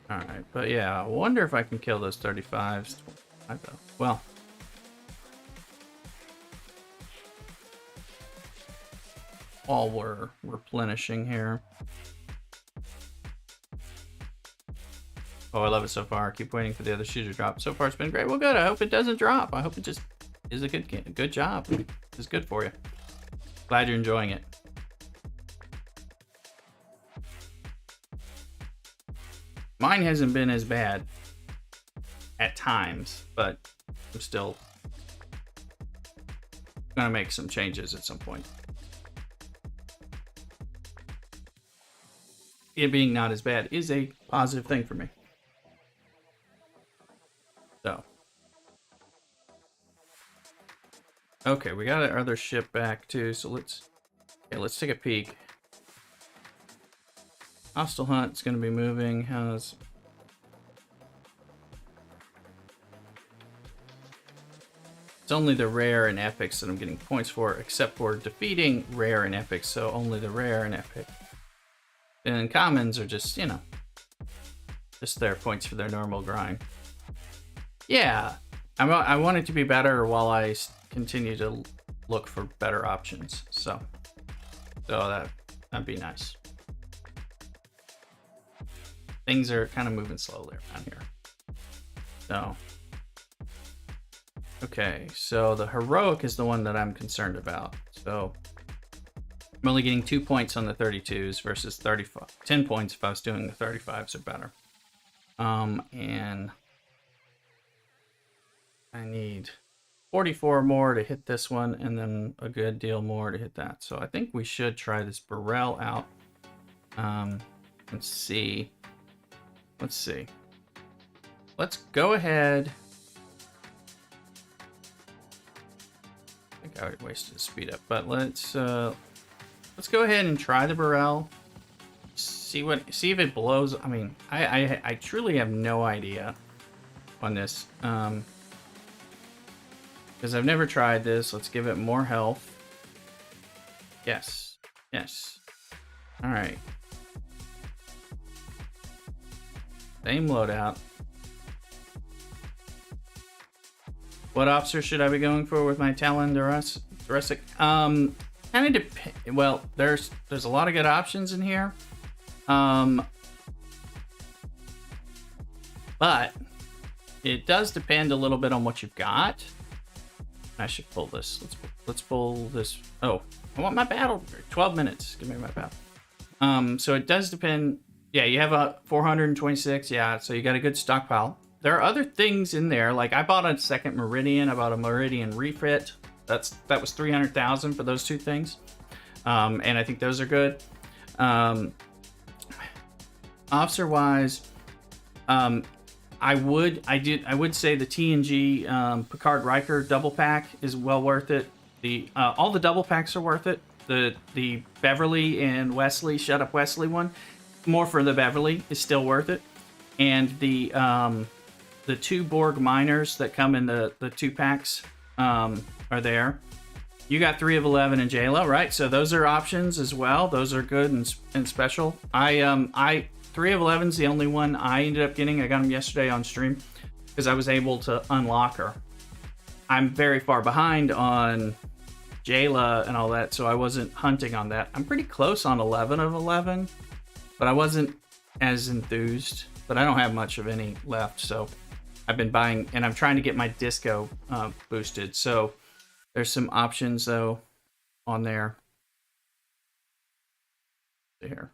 Alright, but yeah, I wonder if I can kill those 35s. Well. While we're replenishing here. Oh, I love it so far. Keep waiting for the other shoe to drop. So far, it's been great. Well, good. I hope it doesn't drop. I hope it just is a good job. It's good for you. Glad you're enjoying it. Mine hasn't been as bad at times, but I'm still gonna make some changes at some point. It being not as bad is a positive thing for me. So. Okay, we got our other ship back too, so let's Okay, let's take a peek. Hostile Hunt's going to be moving. How's... It's only the rare and epics that I'm getting points for, except for defeating rare and epics, so only the rare and epic. And commons are just, you know, just their points for their normal grind. Yeah, I want it to be better while I continue to look for better options. So that'd be nice. Things are kind of moving slowly around here. So, okay, so the heroic is the one that I'm concerned about. So I'm only getting 2 points on the 32s versus 10 points if I was doing the 35s or better. And I need 44 more to hit this one, and then a good deal more to hit that. So I think we should try this Burrell out. Let's see. Let's go ahead. I think I already wasted a speed up, but let's go ahead and try the Burrell. See if it blows. I mean, I truly have no idea on this. Because I've never tried this. Let's give it more health. Yes. All right. Same loadout. What officer should I be going for with my Talon Thoracic? Kind of depend. Well, there's a lot of good options in here. But it does depend a little bit on what you've got. I should pull this. Let's pull this. Oh, I want my battle. 12 minutes. Give me my battle. So it does depend. Yeah, you have a 426. Yeah, so you got a good stockpile. There are other things in there. Like I bought a second Meridian. I bought a Meridian refit. That was 300,000 for those two things. And I think those are good. Officer wise, I would say the TNG Picard Riker double pack is well worth it. All the double packs are worth it. The Beverly and Wesley, Shut Up Wesley one, more for the Beverly, is still worth it. And the two Borg miners that come in the 2 packs are there. You got 3 of 11 in Jayla, right? So those are options as well. Those are good and special. 3 of 11's the only one I ended up getting. I got them yesterday on stream because I was able to unlock her. I'm very far behind on Jayla and all that, so I wasn't hunting on that. I'm pretty close on 11 of 11, but I wasn't as enthused. But I don't have much of any left, so I've been buying, and I'm trying to get my disco boosted. So there's some options though on there. Here.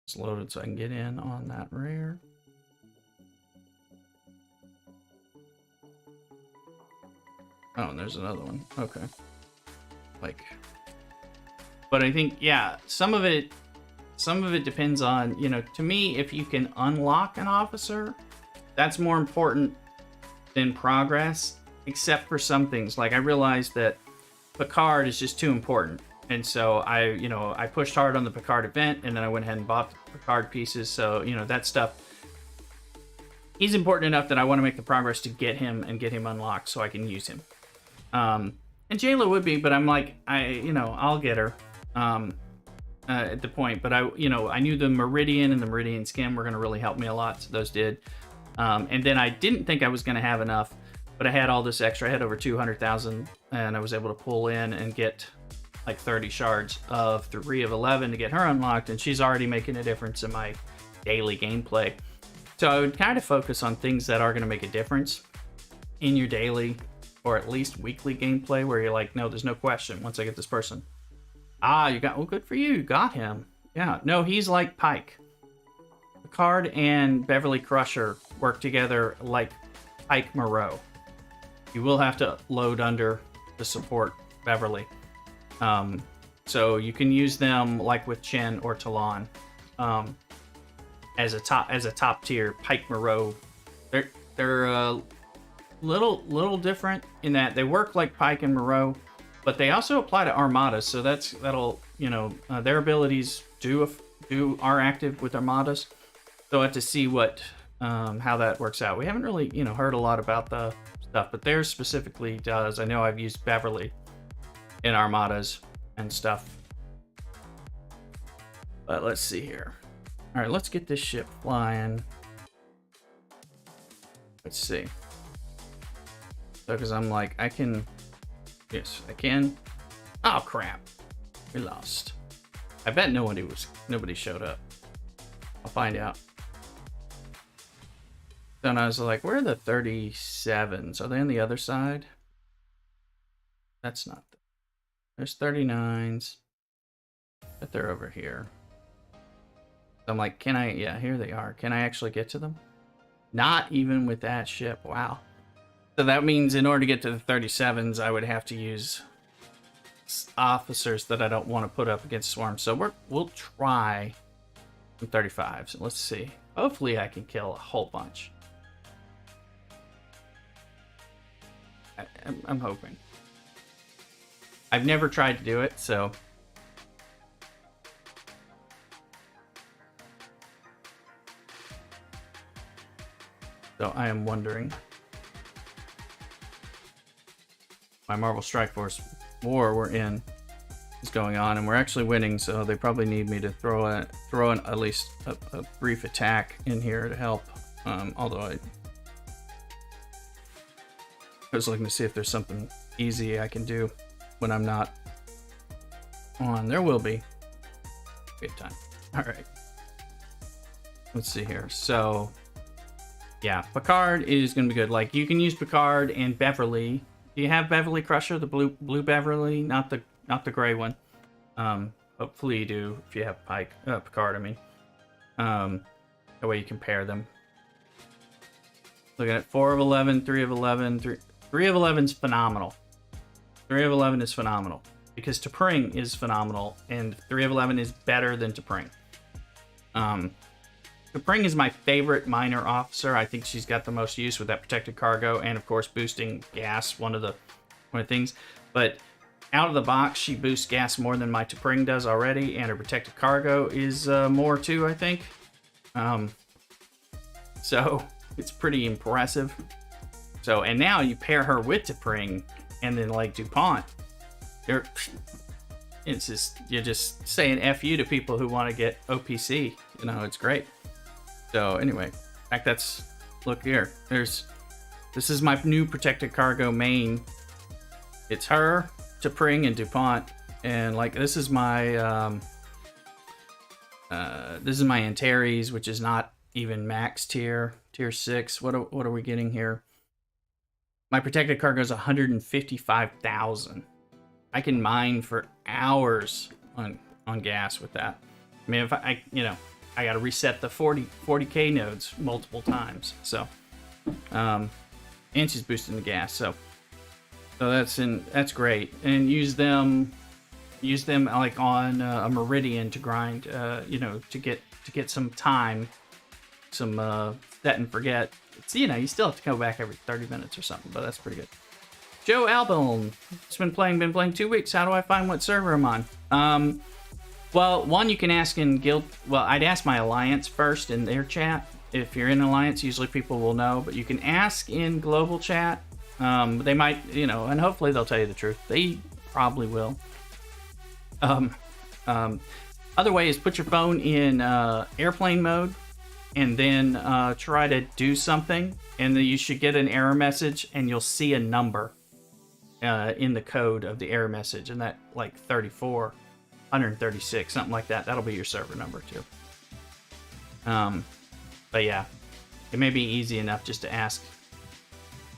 It's loaded so I can get in on that rare. Oh, and there's another one. Okay. But I think, yeah, some of it depends on, you know, to me, if you can unlock an officer, that's more important than progress, except for some things. Like I realized that Picard is just too important. And so I pushed hard on the Picard event, and then I went ahead and bought the Picard pieces. So, you know, that stuff, he's important enough that I want to make the progress to get him and get him unlocked so I can use him. And Jayla would be, but I'm like, I'll get her at the point. But I knew the Meridian and the Meridian Skim were going to really help me a lot. So those did. And then I didn't think I was going to have enough, but I had all this extra. I had over 200,000, and I was able to pull in and get like 30 shards of 3 of 11 to get her unlocked, and she's already making a difference in my daily gameplay. So I would kind of focus on things that are going to make a difference in your daily or at least weekly gameplay, where you're like, no, there's no question once I get this person. Good for you, you got him. Yeah, no, he's like Pike. Picard and Beverly Crusher work together like Pike Moreau. You will have to load under to support Beverly. So you can use them like with Chen or Talon as a top tier Pike Moreau. They're little different in that they work like Pike and Moreau, but they also apply to Armadas. So that'll their abilities are active with Armadas. So I have to see what how that works out. We haven't really heard a lot about the stuff, but theirs specifically does. I know I've used Beverly in Armadas and stuff. But let's see here. All right, let's get this ship flying. Let's see. So, because I'm like, yes, I can. Oh crap, we lost. I bet nobody showed up. I'll find out. Then I was like, where are the 37s? Are they on the other side? That's not. There's 39s. But they're over here. So I'm like, can I? Yeah, here they are. Can I actually get to them? Not even with that ship. Wow. So that means in order to get to the 37s, I would have to use officers that I don't want to put up against swarms. So we'll try some 35s. Let's see. Hopefully I can kill a whole bunch. I'm hoping. I've never tried to do it, so. So I am wondering. My Marvel Strike Force war we're in is going on, and we're actually winning, so they probably need me to throw in at least a brief attack in here to help. Although I was looking to see if there's something easy I can do when I'm not on. There will be. Good time. All right. Let's see here. So, yeah, Picard is going to be good. Like, you can use Picard and Beverly. Do you have Beverly Crusher, the blue Beverly, not the gray one? Hopefully you do if you have Picard. I mean, that way you can pair them. Looking at 4 of 11, 3 of 11, 3 of 11 is phenomenal. 3 of 11 is phenomenal because T'Pring is phenomenal, and 3 of 11 is better than T'Pring. T'Pring is my favorite minor officer. I think she's got the most use with that protected cargo, and of course boosting gas, one of the things. But out of the box, she boosts gas more than my T'Pring does already, and her protected cargo is more too, I think. So it's pretty impressive. So, and now you pair her with T'Pring, and then like DuPont, you're just saying F you to people who want to get OPC. It's great. So anyway, in fact, look here. This is my new protected cargo main. It's her, T'Pring, and DuPont, and like this is my Antares, which is not even max tier 6. What are we getting here? My protected cargo is 155,000. I can mine for hours on gas with that. I mean, if I got to reset the 40k nodes multiple times. So, and she's boosting the gas. So that's great. And use them like on a Meridian to grind. To get some time, some set and forget. It's, you still have to go back every 30 minutes or something, but that's pretty good. Joe Albon, it's been playing 2 weeks. How do I find what server I'm on? Well, one, you can ask in guild. Well, I'd ask my alliance first in their chat. If you're in alliance, usually people will know, but you can ask in global chat. They might, and hopefully they'll tell you the truth. They probably will. Other way is put your phone in airplane mode, and then try to do something, and then you should get an error message, and you'll see a number in the code of the error message, and that like 34, 136, something like that. That'll be your server number too. But yeah, it may be easy enough just to ask.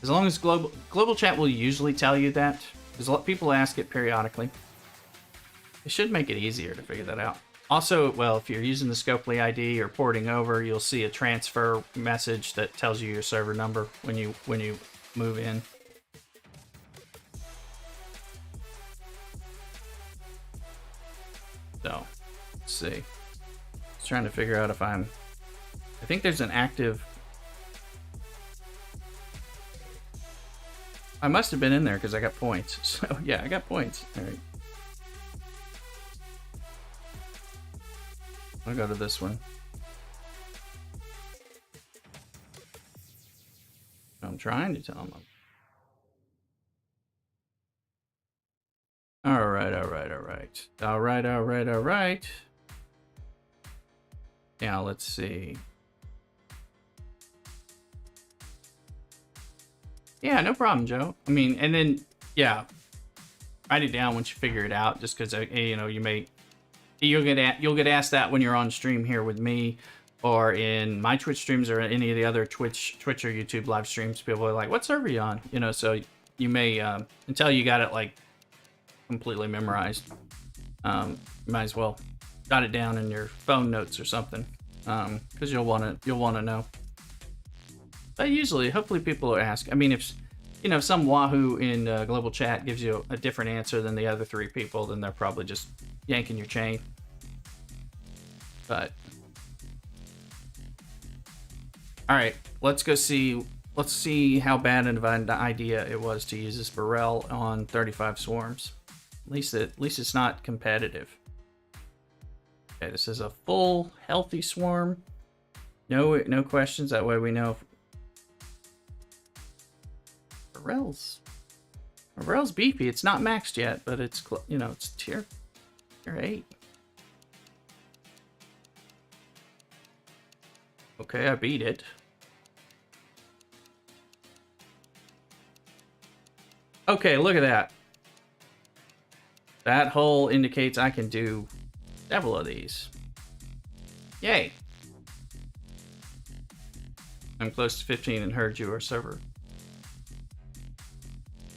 As long as global chat will usually tell you that, because a lot of people ask it periodically. It should make it easier to figure that out. Also, well, if you're using the Scopely ID or porting over, you'll see a transfer message that tells you your server number when you move in. So, let's see. Just trying to figure out if I think there's an active. I must have been in there because I got points. So yeah, I got points. All right. I'll go to this one. I'm trying to tell them. All right, all right, all right. All right, all right, all right. Now let's see. Yeah, no problem, Joe. I mean, and then, yeah, write it down once you figure it out, just because, you know, you'll get asked that when you're on stream here with me, or in my Twitch streams, or any of the other Twitch or YouTube live streams. People are like, "What server are you on?" You know, so you may until you got it like completely memorized, might as well jot it down in your phone notes or something, because you'll want to know. But usually, hopefully, people will ask. I mean, if you know some wahoo in global chat gives you a different answer than the other 3 people, then they're probably just yanking your chain. But all right, let's go see. Let's see how bad of an idea it was to use this Burrell on 35 swarms. At least it's not competitive. Okay, this is a full healthy swarm. No questions. That way we know. Burrell's beefy. It's not maxed yet, but it's, you know, it's tier 8. Okay, I beat it. Okay, look at that. That hole indicates I can do several of these. Yay. I'm close to 15 and heard you are server.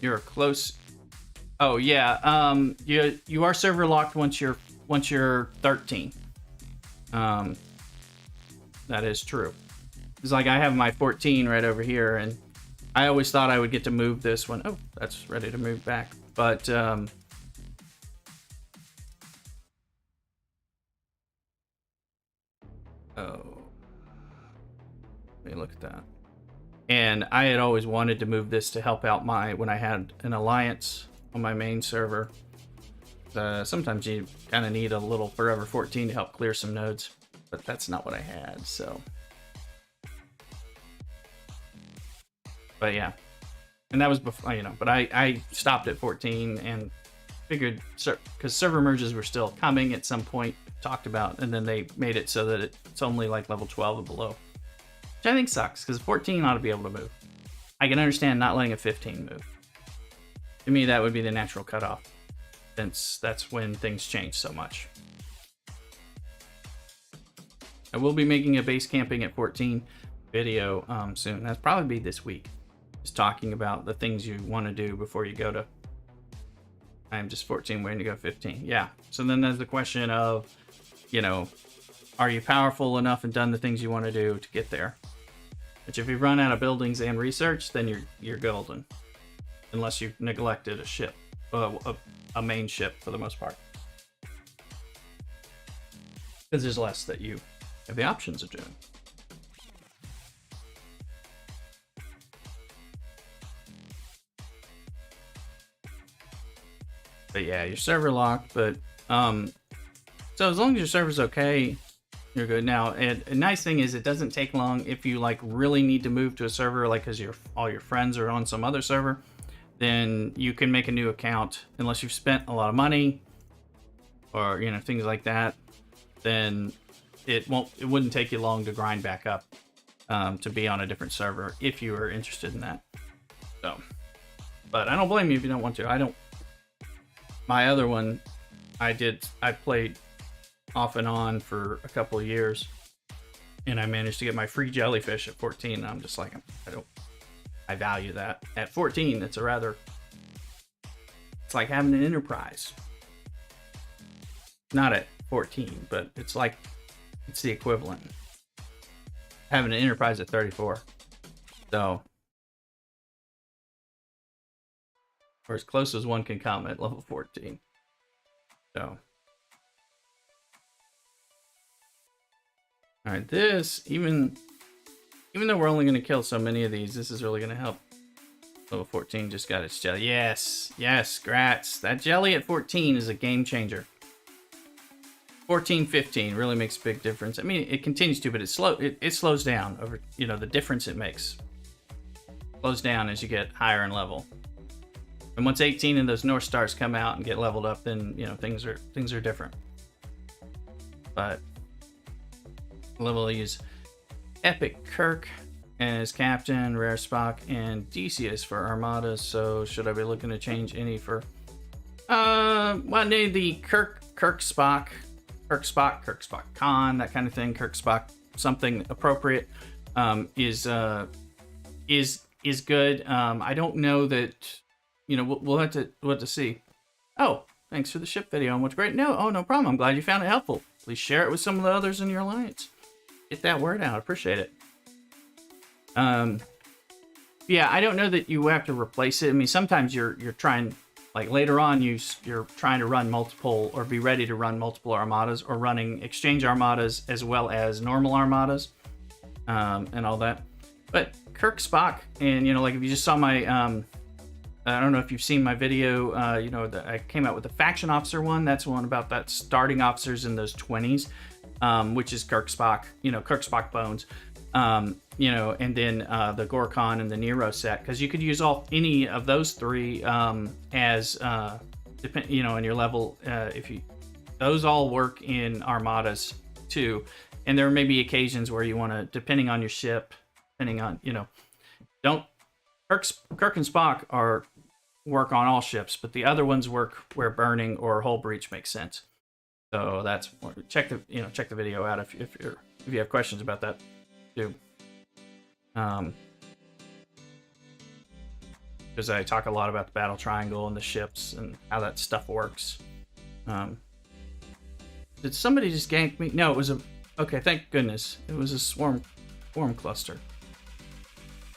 You're close. Oh yeah. You are server locked once you're 13. That is true. It's like I have my 14 right over here, and I always thought I would get to move this one. Oh, that's ready to move back. But oh, let me look at that. And I had always wanted to move this to help out when I had an alliance on my main server. Sometimes you kind of need a little Forever 14 to help clear some nodes, but that's not what I had, so. But yeah, and that was before, you know, but I stopped at 14 and figured, because server merges were still coming at some point, talked about, and then they made it so that it's only like level 12 and below. Which I think sucks, because 14 ought to be able to move. I can understand not letting a 15 move. To me, that would be the natural cutoff, since that's when things change so much. I will be making a base camping at 14 video soon. That'll probably be this week. Just talking about the things you want to do before you go to... I'm just 14 waiting to go 15. Yeah. So then there's the question of, you know, are you powerful enough and done the things you want to do to get there? Which if you run out of buildings and research, then you're golden. Unless you've neglected a ship, a main ship for the most part. Because there's less that you have the options of doing. But yeah, your server locked, but so as long as your server's okay, you're good. Now, and a nice thing is it doesn't take long if you like really need to move to a server, like because all your friends are on some other server, then you can make a new account unless you've spent a lot of money or, you know, things like that. Then it wouldn't take you long to grind back up to be on a different server if you are interested in that. So, but I don't blame you if you don't want to. My other one, I played off and on for a couple of years, and I managed to get my free jellyfish at 14. And I'm just like, I value that. At 14, it's like having an enterprise. Not at 14, but it's the equivalent. Having an enterprise at 34. So, or as close as one can come at level 14. So. Alright, this, even though we're only going to kill so many of these, this is really going to help Level 14 just got its jelly. Yes, yes, grats. That jelly at 14 is a game changer. 14, 15 really makes a big difference. I mean, it continues to, but it slows down over, you know, the difference it makes. Slows down as you get higher in level. And once 18 and those North Stars come out and get leveled up, then, you know, things are different. But we'll use Epic Kirk as captain, Rare Spock, and Decius for armadas. So should I be looking to change any for well, the Kirk Spock Khan, that kind of thing. Kirk Spock, something appropriate is good. I don't know that, you know, we'll have to see. Oh, thanks for the ship video. What's great? No problem. I'm glad you found it helpful. Please share it with some of the others in your alliance. Get that word out. Appreciate it. Yeah, I don't know that you have to replace it. I mean, sometimes you're trying, like later on, you're trying to run multiple or be ready to run multiple armadas, or running exchange armadas as well as normal armadas, and all that. But Kirk Spock, and, you know, like if you just saw my, I don't know if you've seen my video, you know, I came out with the faction officer one. That's one about that starting officers in those 20s, which is Kirk Spock, you know, Kirk Spock bones. You know, and then the Gorkon and the Nero set, because you could use any of those three as you know, in your level. Those all work in armadas too, and there may be occasions where you want to, depending on your ship, depending on, you know, Kirk and Spock work on all ships, but the other ones work where burning or hull breach makes sense. So that's, check the video out if you have questions about that too. Because I talk a lot about the battle triangle and the ships and how that stuff works. Did somebody just gank me? No, it was okay, thank goodness. It was a swarm cluster.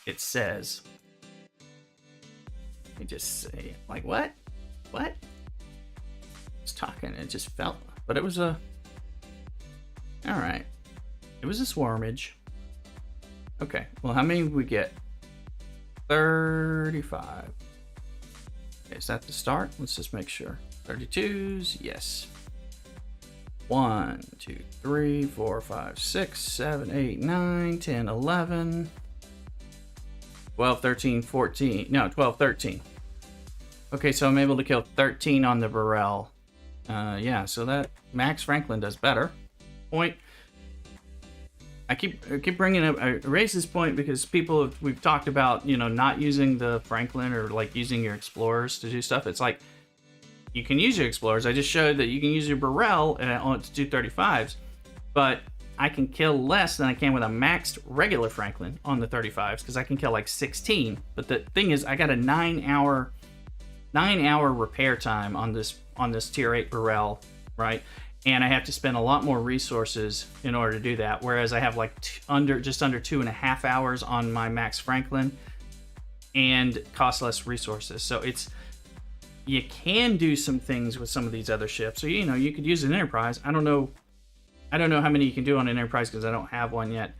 It says. Let me just say, like, what? I was talking, it just felt, but it was all right. It was a swarmage. Okay, well, how many did we get? 35. Okay, is that the start? Let's just make sure. 32s, yes. 1, 2, 3, 4, 5, 6, 7, 8, 9, 10, 11, 12, 13, 14. No, 12, 13. Okay, so I'm able to kill 13 on the Burrell. Yeah, so that Max Franklin does better. Point. I keep bringing up. I raise this point because we've talked about, you know, not using the Franklin, or like using your Explorers to do stuff. It's like, you can use your Explorers. I just showed that you can use your Burrell to do 35s, but I can kill less than I can with a maxed regular Franklin on the 35s, because I can kill like 16. But the thing is, I got a 9-hour repair time on this tier 8 Burrell, right? And I have to spend a lot more resources in order to do that. Whereas I have like just under 2.5 hours on my Max Franklin, and cost less resources. So you can do some things with some of these other ships. So, you know, you could use an Enterprise. I don't know how many you can do on an Enterprise because I don't have one yet.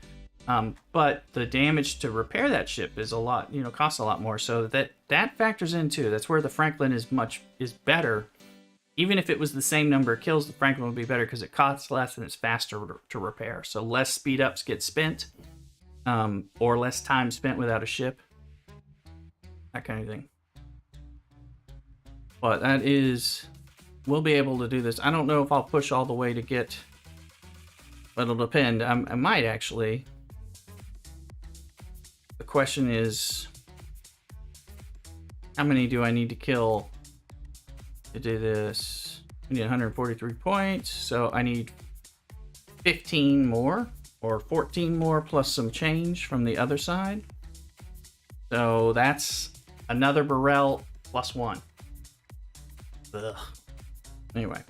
But the damage to repair that ship is a lot, you know, costs a lot more. So that factors in too. That's where the Franklin is better. Even if it was the same number of kills, the Franklin would be better because it costs less and it's faster to repair. So less speed ups get spent, or less time spent without a ship. That kind of thing. But we'll be able to do this. I don't know if I'll push all the way to get, but it'll depend. I might actually. The question is, how many do I need to kill to do this? I need 143 points, so I need 15 more, or 14 more plus some change from the other side. So that's another Burrell plus 1. Ugh. Anyway,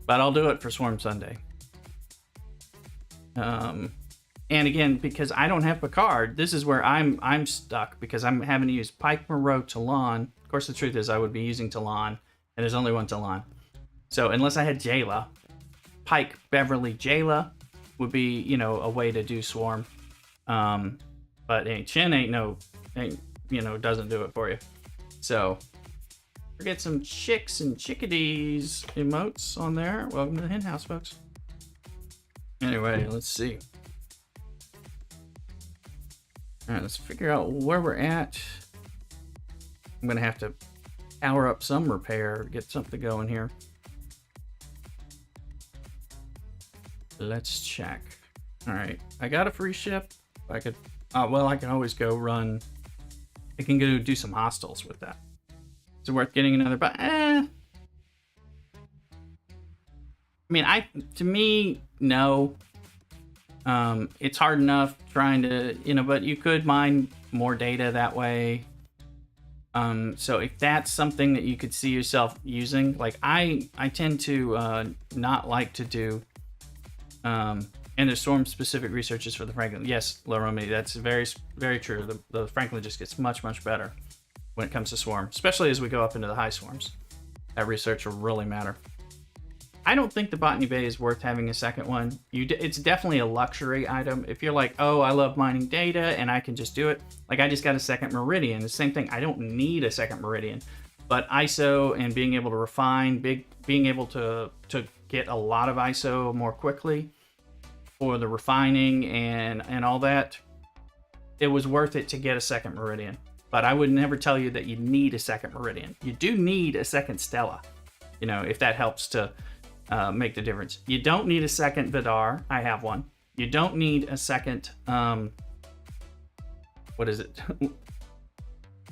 but I'll do it for Swarm Sunday. And again, because I don't have Picard, this is where I'm stuck, because I'm having to use Pike, Moreau, Talon. Of course, the truth is I would be using Talon, and there's only one Talon. So unless I had Jayla, Pike, Beverly, Jayla would be, you know, a way to do Swarm. But Chen ain't you know, doesn't do it for you. So we get some chicks and chickadees emotes on there. Welcome to the hen house, folks. Anyway, let's see. All right, let's figure out where we're at. I'm gonna have to power up some repair to get something going here. Let's check. All right, I got a free ship. I could, well, I can always go run. I can go do some hostiles with that. Is it worth getting another? But I mean, to me, no. It's hard enough trying to, you know, but you could mine more data that way. So if that's something that you could see yourself using, like I tend to not like to do. And there's Storm specific researches for the Franklin. Yes, Laromi, that's very, very true. The Franklin just gets much, much better when it comes to Swarm, especially as we go up into the high swarms. That research will really matter. I don't think the Botany Bay is worth having a second one. It's definitely a luxury item. If you're like, oh, I love mining data and I can just do it. Like I just got a second Meridian. The same thing. I don't need a second Meridian, but ISO and being able to refine, being able to get a lot of ISO more quickly for the refining and all that, it was worth it to get a second Meridian. But I would never tell you that you need a second Meridian. You do need a second Stella, you know, if that helps to make the difference. You don't need a second Vidar. I have one. You don't need a second, what is it?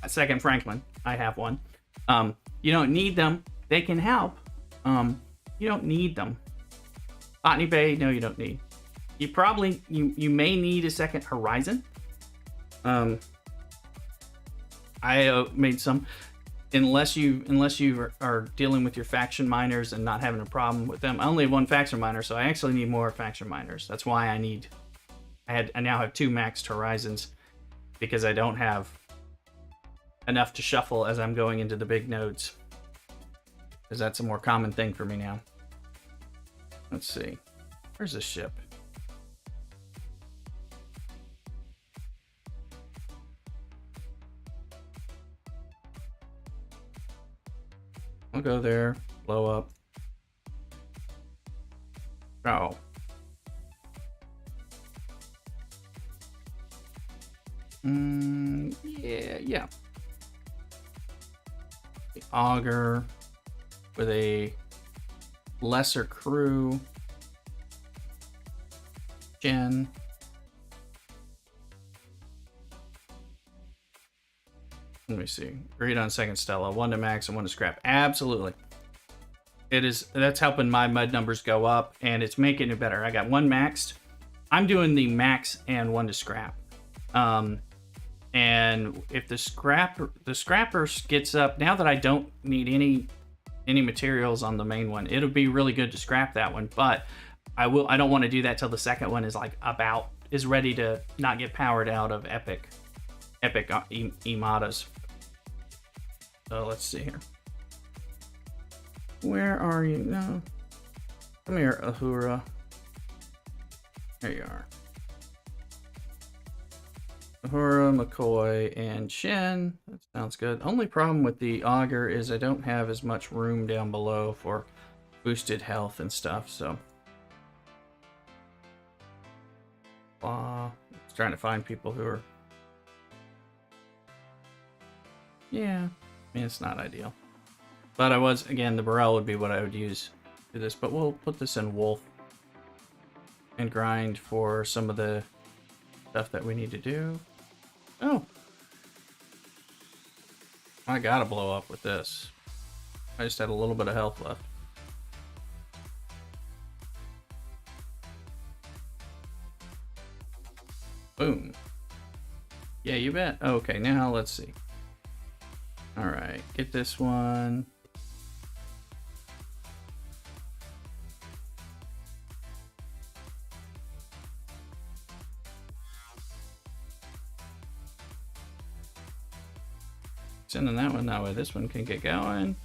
A second Franklin. I have one. You don't need them. They can help. You don't need them. Botany Bay, no, you don't need. You probably, you may need a second Horizon. I made some, unless you are dealing with your faction miners and not having a problem with them. I only have one faction miner, so I actually need more faction miners. That's why I now have 2 maxed Horizons, because I don't have enough to shuffle as I'm going into the big nodes, because that's a more common thing for me now. Let's see, where's this ship? I'll go there, blow up. Oh. Yeah. The auger with a lesser crew. Gen. Let me see. Agreed on second Stella. 1 to max and 1 to scrap. Absolutely. That's helping my mud numbers go up, and it's making it better. I got 1 maxed. I'm doing the max and 1 to scrap. And if the scrapper gets up, now that I don't need any materials on the main one, it'll be really good to scrap that one. But I don't want to do that till the second one is is ready to not get powered out of epic Emadas. So let's see here. Where are you? No. Come here, Ahura. There you are. Ahura, McCoy, and Shen. That sounds good. Only problem with the auger is I don't have as much room down below for boosted health and stuff, so. Just trying to find people who are. Yeah, I mean, it's not ideal. But again, the Burrell would be what I would use to this, but we'll put this in Wolf and grind for some of the stuff that we need to do. Oh. I gotta blow up with this. I just had a little bit of health left. Boom. Yeah, you bet. Okay, now let's see. All right, get this one. Sending that one that way. This one can get going.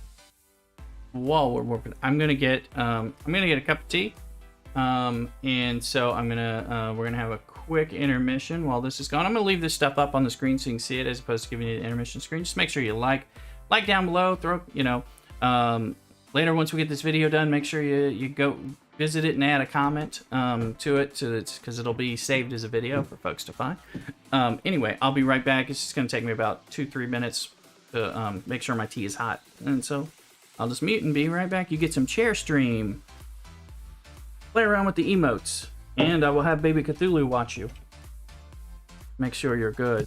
While we're working, I'm gonna get a cup of tea, and so we're gonna have a quick intermission while this is going. I'm going to leave this stuff up on the screen so you can see it as opposed to giving you the intermission screen. Just make sure you like down below. Throw, later once we get this video done, make sure you go visit it and add a comment to it, because it'll be saved as a video for folks to find. Anyway, I'll be right back. It's just going to take me about 2-3 minutes to make sure my tea is hot. And so I'll just mute and be right back. You get some chair stream. Play around with the emotes. And I will have Baby Cthulhu watch you. Make sure you're good.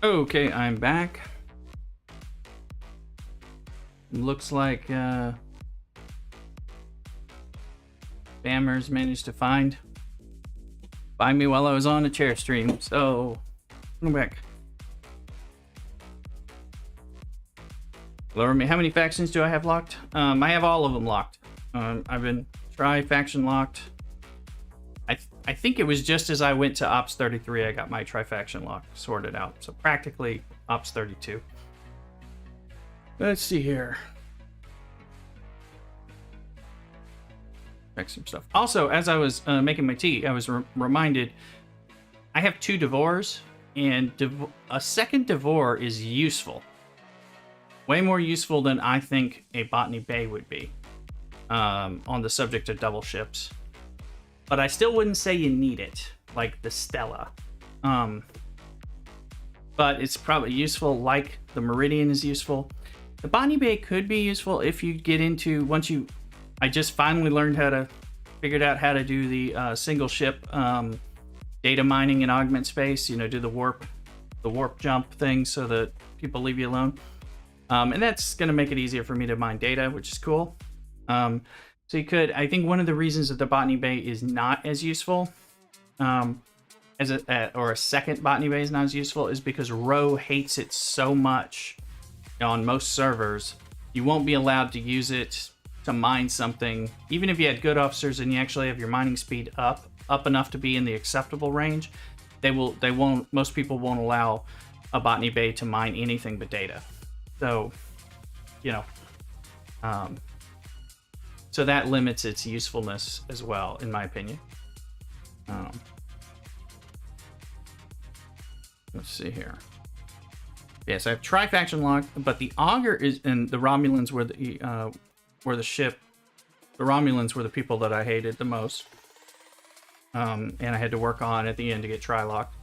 Okay, I'm back. Looks like spammers managed to find me while I was on a chair stream, so I'm back. Lower me. How many factions do I have locked? I have all of them locked. I've been tri-faction locked. I think it was just as I went to Ops 33, I got my tri-faction lock sorted out. So practically Ops 32. Let's see here. Check some stuff. Also, as I was making my tea, I was reminded I have 2 Devores, and a second Devore is useful. Way more useful than I think a Botany Bay would be on the subject of double ships. But I still wouldn't say you need it, like the Stella. But it's probably useful, like the Meridian is useful. The botany bay could be useful if you get into, once you, I just finally learned how to, figured out how to do the single ship data mining in augment space, you know, do the warp jump thing so that people leave you alone. And that's going to make it easier for me to mine data, which is cool. So you could, I think one of the reasons that the botany bay is not as useful, as a second botany bay is not as useful, is because Rho hates it so much on most servers. You won't be allowed to use it to mine something, even if you had good officers and you actually have your mining speed up enough to be in the acceptable range. Most people won't allow a botany bay to mine anything but data. So, you know, so that limits its usefulness as well, in my opinion. Let's see here. Yes, I have tri-faction lock, but the auger is, and the Romulans were the ship. The Romulans were the people that I hated the most, and I had to work on at the end to get tri-locked.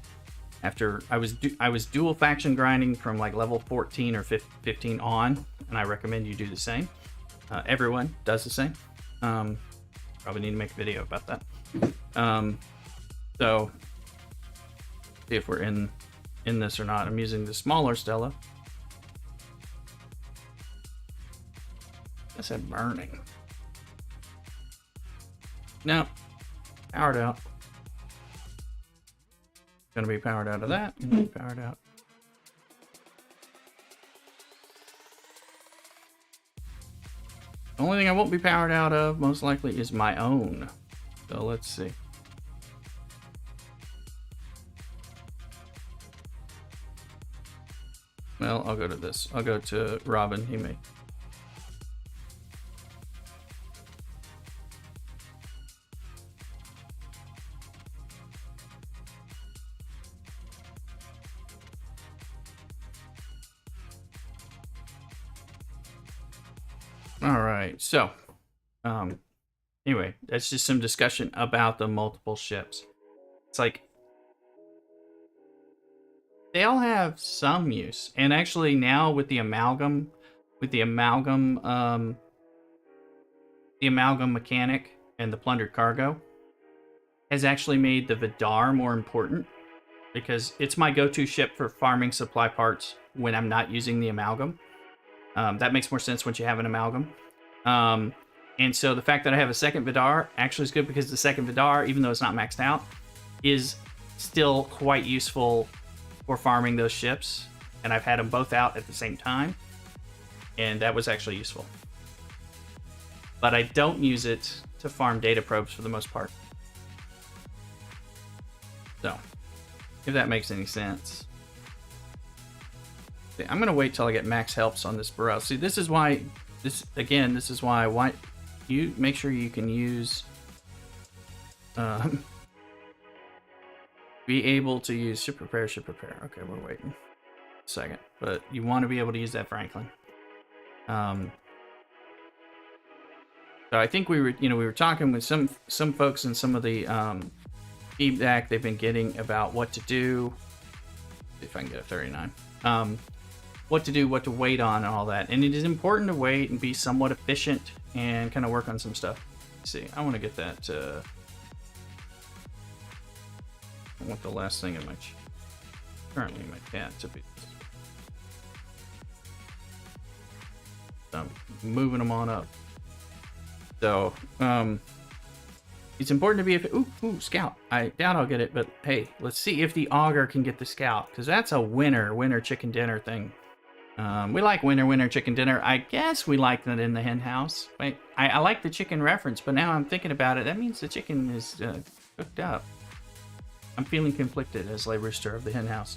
After I was dual faction grinding from like level 14 or 15 on, and I recommend you do the same. Everyone does the same. Probably need to make a video about that. So see if we're in this or not. I'm using the smaller Stella. I said burning. No, powered out. Gonna be powered out of that. Gonna be powered out. The only thing I won't be powered out of, most likely, is my own. So let's see. Well, I'll go to this. I'll go to Robin. He may. All right, so anyway, that's just some discussion about the multiple ships. It's like they all have some use, and actually now with the amalgam mechanic and the plundered cargo has actually made the Vidar more important, because it's my go-to ship for farming supply parts when I'm not using the amalgam. That makes more sense once you have an amalgam. And so the fact that I have a second Vidar actually is good, because the second Vidar, even though it's not maxed out, is still quite useful for farming those ships. And I've had them both out at the same time, and that was actually useful. But I don't use it to farm data probes for the most part. So, if that makes any sense. I'm gonna wait till I get max helps on this Burrell. See, this is why I want you make sure you can use be able to use ship repair. Okay, we're waiting a second, but you want to be able to use that Franklin. So I think we were talking with some folks in some of the feedback they've been getting about what to do. See if I can get a 39. What to do, what to wait on, and all that. And it is important to wait and be somewhat efficient and kind of work on some stuff. Let's see, I want to get that. I want the last thing in my currently in my cat to be. I'm moving them on up. So, it's important to be ooh, scout. I doubt I'll get it, but hey, let's see if the auger can get the scout, because that's a winner chicken dinner thing. We like winner chicken dinner. I guess we like that in the hen house. Wait, I like the chicken reference, but now I'm thinking about it. That means the chicken is cooked up. I'm feeling conflicted as lay rooster of the hen house.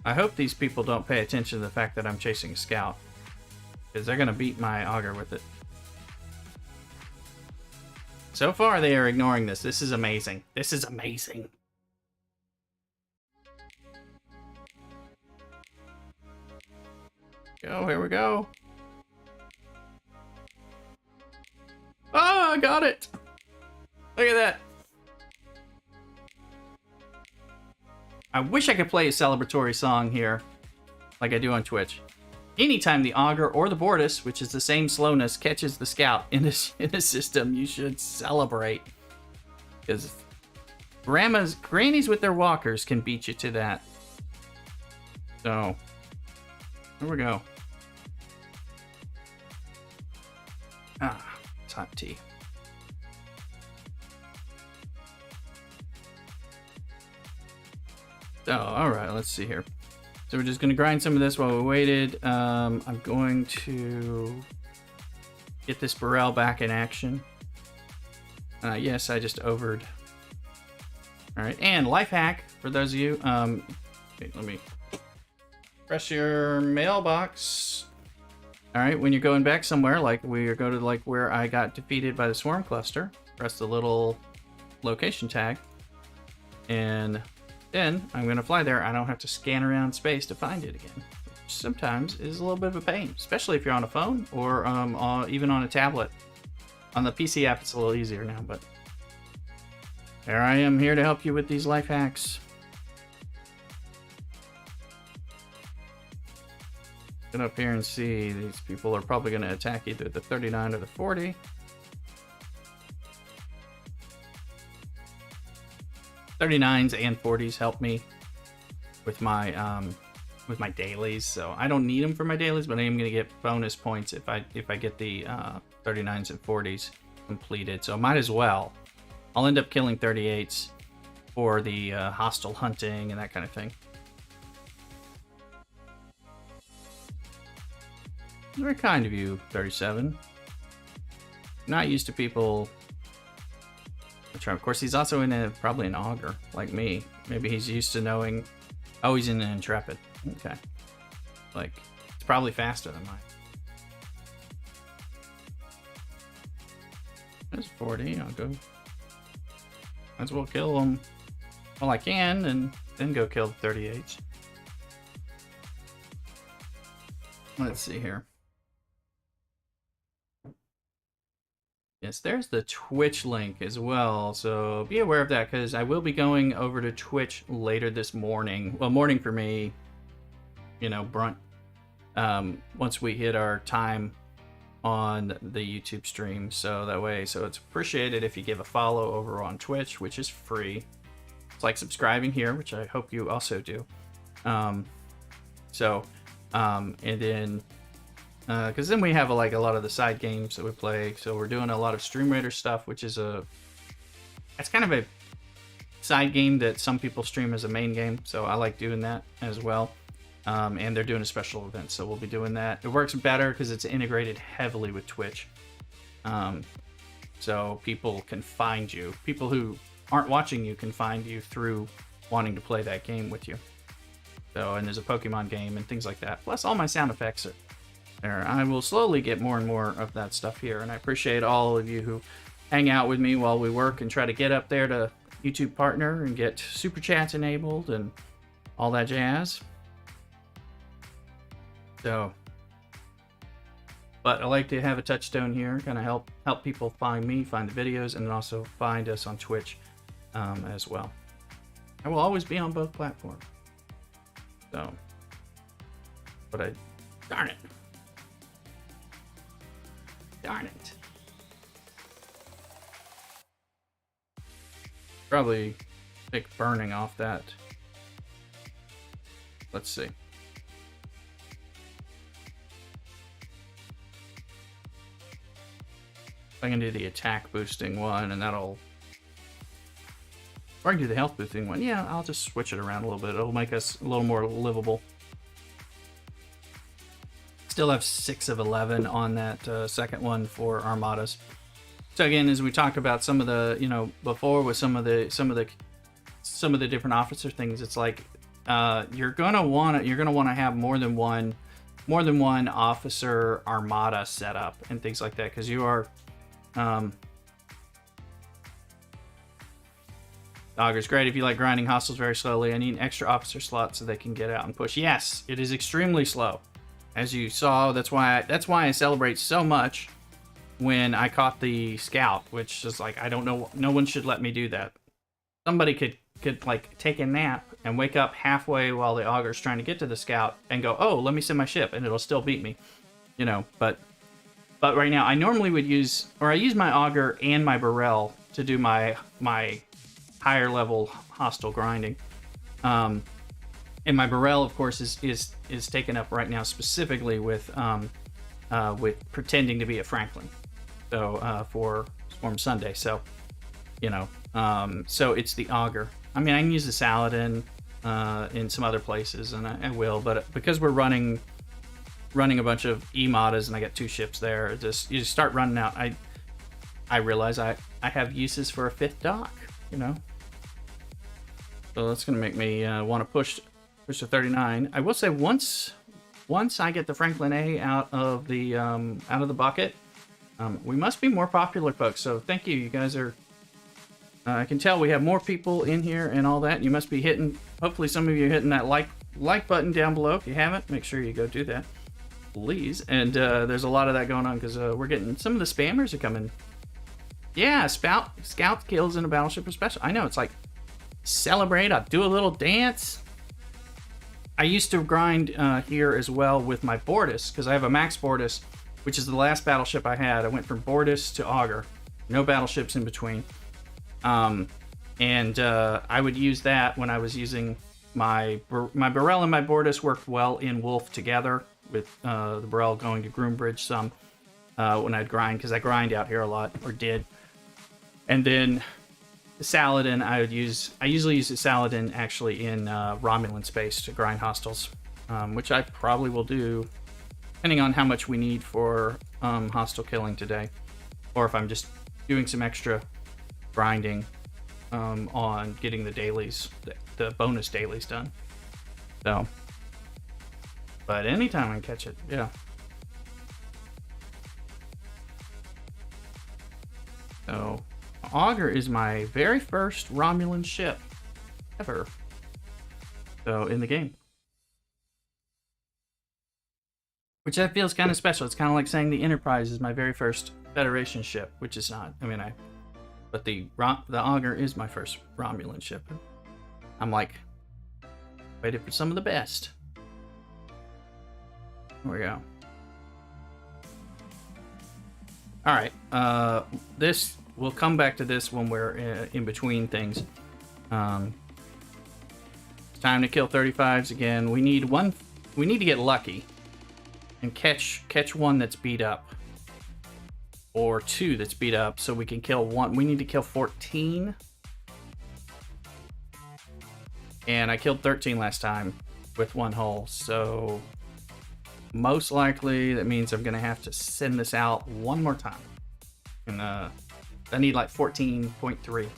I hope these people don't pay attention to the fact that I'm chasing a scout, because they're going to beat my auger with it. So far, they are ignoring this. This is amazing. This is amazing. Go, here we go. Oh, I got it. Look at that. I wish I could play a celebratory song here, like I do on Twitch. Anytime the Augur or the Bortus, which is the same slowness, catches the Scout in a system, you should celebrate. Because grannies with their walkers can beat you to that. So, here we go. Ah, it's hot tea. So, alright, let's see here. So we're just going to grind some of this while we waited. I'm going to get this Burrell back in action. Yes, I just overed. Alright, and life hack for those of you. Okay, let me press your mailbox. Alright, when you're going back somewhere, like we go to like where I got defeated by the swarm cluster, press the little location tag, and then I'm going to fly there. I don't have to scan around space to find it again, which sometimes is a little bit of a pain, especially if you're on a phone or even on a tablet. On the PC app, it's a little easier now, but there I am here to help you with these life hacks. Get up here and see. These people are probably going to attack either the 39 or the 40. '39s and 40s help me with my dailies, so I don't need them for my dailies, but I am going to get bonus points if I get the 39s and 40s completed. So I might as well. I'll end up killing 38s for the hostile hunting and that kind of thing. Very kind of you, 37. Not used to people. Of course, he's also in probably an Augur, like me. Maybe he's used to knowing. Oh, he's in an Intrepid. Okay. Like, it's probably faster than mine. There's 40. I'll go. Might as well kill him while I can, and then go kill the 38s. Let's see here. Yes, there's the Twitch link as well, so be aware of that, because I will be going over to Twitch later this morning. Well, morning for me, you know, brunt. Once we hit our time on the YouTube stream, so that way, so it's appreciated if you give a follow over on Twitch, which is free. It's like subscribing here, which I hope you also do. And then because then we have like a lot of the side games that we play. So we're doing a lot of Stream Raider stuff, which is it's kind of a side game that some people stream as a main game. So I like doing that as well. And they're doing a special event, so we'll be doing that. It works better because it's integrated heavily with Twitch. So people can find you. People who aren't watching you can find you through wanting to play that game with you. So, and there's a Pokemon game and things like that. Plus all my sound effects are there. I will slowly get more and more of that stuff here, and I appreciate all of you who hang out with me while we work and try to get up there to YouTube partner and get super chats enabled and all that jazz. So, but I like to have a touchstone here, kind of help people find me, find the videos, and then also find us on Twitch as well. I will always be on both platforms. So, but darn it. Darn it. Probably pick burning off that. Let's see. I can do the attack boosting one, and that'll... Or I can do the health boosting one. Yeah, I'll just switch it around a little bit. It'll make us a little more livable. Still have 6 of 11 on that second one for Armadas. So again, as we talked about some of the, you know, before with some of the different officer things, it's like you're gonna want to have more than one officer armada set up and things like that, because you are Augur's great if you like grinding hostiles very slowly. I need an extra officer slot so they can get out and push. Yes, it is extremely slow. as you saw, that's why I celebrate so much when I caught the scout, which is like, I don't know, no one should let me do that. Somebody could like take a nap and wake up halfway while the auger's trying to get to the scout and go, oh, let me send my ship, and it'll still beat me, you know. But right now I normally would use, or I use my auger and my barrel to do my higher level hostile grinding. And my barrel, of course, is taken up right now specifically with pretending to be a Franklin, so for Swarm Sunday. So, you know, so it's the auger. I mean, I can use the Saladin in some other places, and I will, but because we're running a bunch of E-Modas and I got 2 ships there, you just start running out. I realize I have uses for a 5th dock, you know. So that's gonna make me want to push to 39. I will say once I get the Franklin A out of the bucket, we must be more popular, folks. So thank you. You guys are. I can tell we have more people in here and all that. You must be hitting. Hopefully, some of you are hitting that like button down below. If you haven't, make sure you go do that, please. And there's a lot of that going on because we're getting some of the spammers are coming. Yeah, scout kills in a battleship are special. I know, it's like celebrate. I'll do a little dance. I used to grind here as well with my Bortus because I have a Max Bortus, which is the last battleship I had. I went from Bortus to Auger, no battleships in between. And I would use that when I was using my Burrell and my Bortus worked well in Wolf together with the Burrell going to Groombridge some when I'd grind, because I grind out here a lot, or did. And then the Saladin I usually use the Saladin actually in Romulan space to grind hostiles, which I probably will do depending on how much we need for hostile killing today, or if I'm just doing some extra grinding on getting the dailies, the bonus dailies done. So, but anytime I can catch it, yeah. So, Auger is my very first Romulan ship ever. So, in the game. Which I feel is kind of special. It's kind of like saying the Enterprise is my very first Federation ship, which is not. I mean, but the Auger is my first Romulan ship. I'm like, waiting for some of the best. There we go. All right, we'll come back to this when we're in between things. It's time to kill 35s again. We need to get lucky and catch one that's beat up, or 2 that's beat up, so we can kill 1. We need to kill 14, and I killed 13 last time with 1 hull. So most likely that means I'm gonna have to send this out one more time, and I need like 14.3.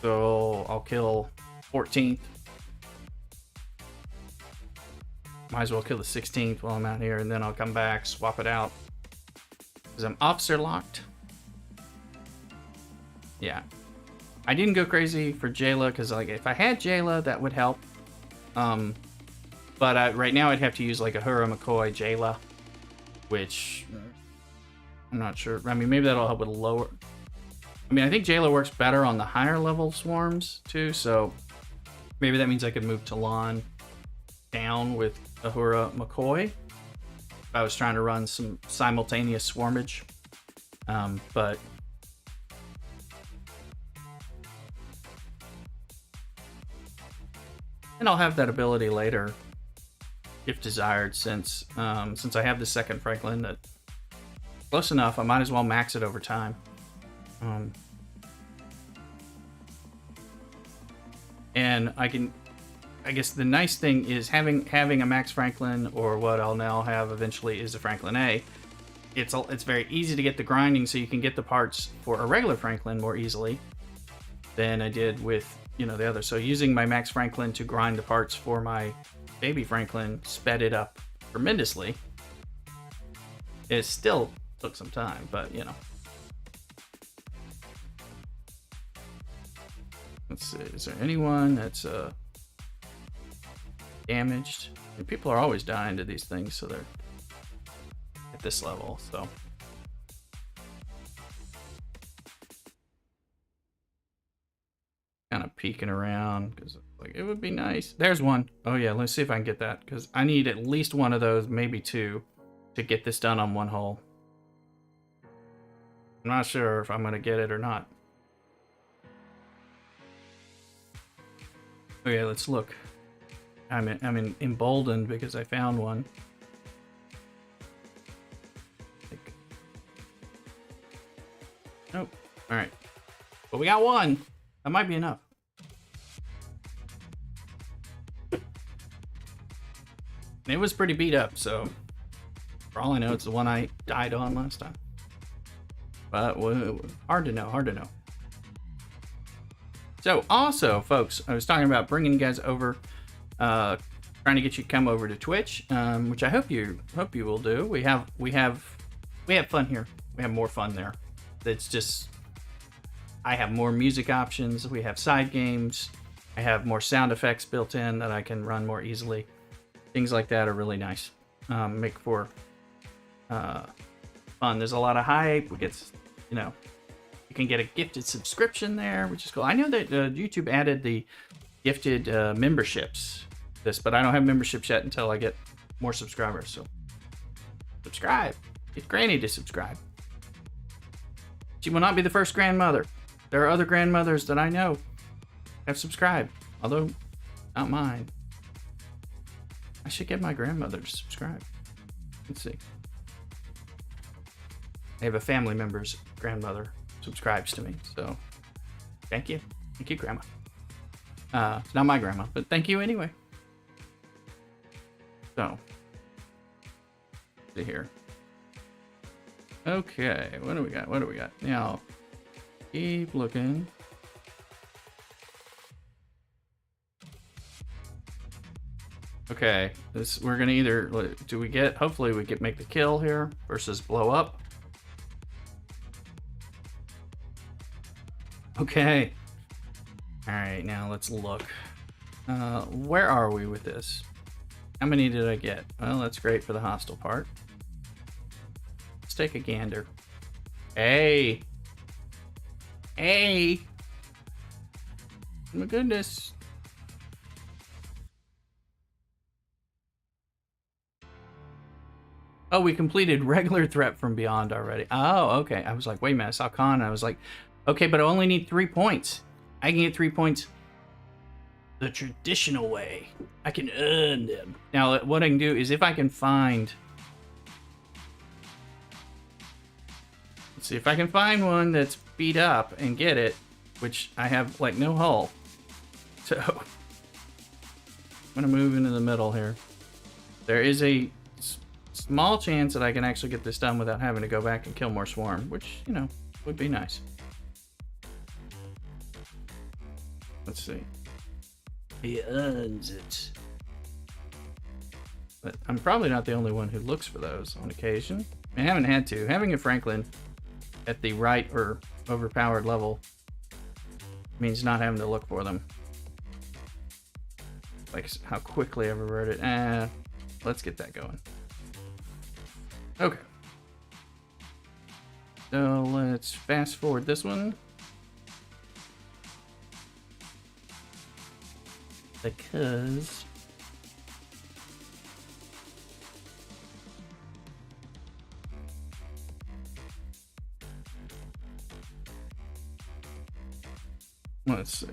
So I'll kill 14th. Might as well kill the 16th while I'm out here, and then I'll come back, swap it out, because I'm officer locked. Yeah, I didn't go crazy for Jayla, because like if I had Jayla that would help. But right now I'd have to use like a Hura McCoy Jayla, which I'm not sure. I mean, maybe that'll help with lower. I mean, I think Jayla works better on the higher level swarms too, so maybe that means I could move Talon down with Ahura McCoy if I was trying to run some simultaneous swarmage. But and I'll have that ability later if desired, since I have the second Franklin that close enough, I might as well max it over time. And I guess the nice thing is having a Max Franklin, or what I'll now have eventually is a Franklin A. It's very easy to get the grinding, so you can get the parts for a regular Franklin more easily than I did with, you know, the other. So using my Max Franklin to grind the parts for my baby Franklin sped it up tremendously. It still took some time, but you know. Let's see, is there anyone that's damaged? And people are always dying to these things, so they're at this level, so. Kind of peeking around, because like it would be nice. There's one. Oh yeah, let's see if I can get that, because I need at least one of those, maybe two, to get this done on one hole. I'm not sure if I'm going to get it or not. Okay, let's look. I'm emboldened because I found one. Nope. All right. But we got one. That might be enough. And it was pretty beat up, so for all I know, it's the one I died on last time. But hard to know, hard to know. So also, folks, I was talking about bringing you guys over, trying to get you to come over to Twitch, which I hope you will do. We have fun here. We have more fun there. It's just, I have more music options. We have side games. I have more sound effects built in that I can run more easily. Things like that are really nice. Make for fun. There's a lot of hype. We get, you know, you can get a gifted subscription there, which is cool. I know that YouTube added the gifted memberships. But I don't have memberships yet until I get more subscribers. So subscribe. Get Granny to subscribe. She will not be the first grandmother. There are other grandmothers that I know have subscribed, although not mine. I should get my grandmother to subscribe. Let's see. I have a family member's grandmother subscribes to me, so thank you. Thank you, Grandma. It's not my grandma, but thank you anyway. So, see here. Okay, what do we got? What do we got? Now, keep looking. Okay, this we're gonna either do we get? Hopefully, we can make the kill here versus blow up. Okay. All right, now let's look. Where are we with this? How many did I get? Well, that's great for the hostile part. Let's take a gander. Hey! Hey! Oh my goodness. Oh, we completed regular threat from beyond already. Oh, okay. I was like, wait a minute, I saw Khan. I was like, okay, but I only need 3 points. I can get 3 points the traditional way. I can earn them. Now, what I can do is if I can find... Let's see if I can find one that's beat up and get it, which I have, like, no hull. So, I'm going to move into the middle here. There is a small chance that I can actually get this done without having to go back and kill more swarm, which, you know, would be nice. Let's see. He earns it. But I'm probably not the only one who looks for those on occasion. I haven't had to. Having a Franklin at the right or overpowered level means not having to look for them. Like how quickly I've reverted. Let's get that going. Okay. So let's fast forward this one. Because let's see.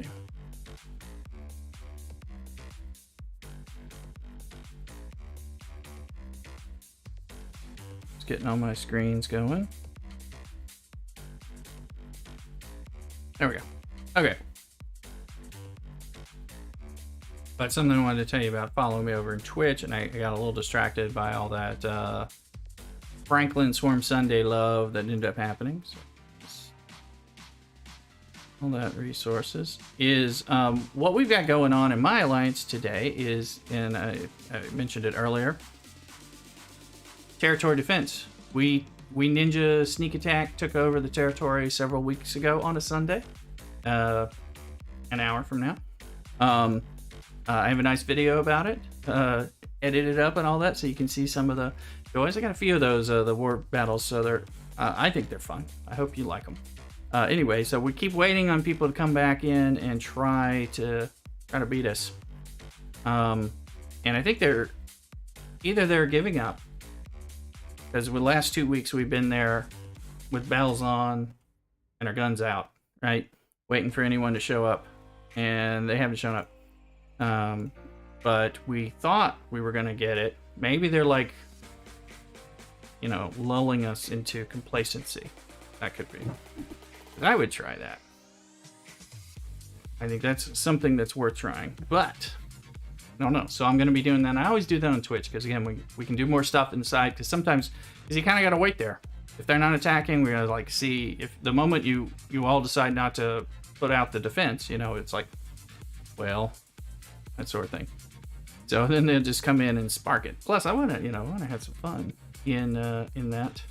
Just getting all my screens going. There we go. Okay. But something I wanted to tell you about, follow me over in Twitch, and I got a little distracted by all that Franklin Swarm Sunday love that ended up happening. So all that resources is what we've got going on in my alliance today is, and I mentioned it earlier, territory defense. We ninja sneak attack took over the territory several weeks ago on a Sunday, an hour from now. I have a nice video about it. edited up and all that, so you can see some of the joys. I got a few of those the war battles, so they're I think they're fun. I hope you like them. Anyway, so we keep waiting on people to come back in and try to beat us. And I think they're giving up, because the last 2 weeks we've been there with bells on and our guns out, right, waiting for anyone to show up, and they haven't shown up. But we thought we were gonna get it. Maybe they're like, you know, lulling us into complacency. That could be. But I would try that. I think that's something that's worth trying. But I don't know. So I'm gonna be doing that. And I always do that on Twitch, because again, we can do more stuff inside. Because sometimes, you kind of gotta wait there. If they're not attacking, we're gonna like see if the moment you all decide not to put out the defense, you know, it's like, well, that sort of thing. So then they'll just come in and spark it. Plus, I wanna have some fun in that.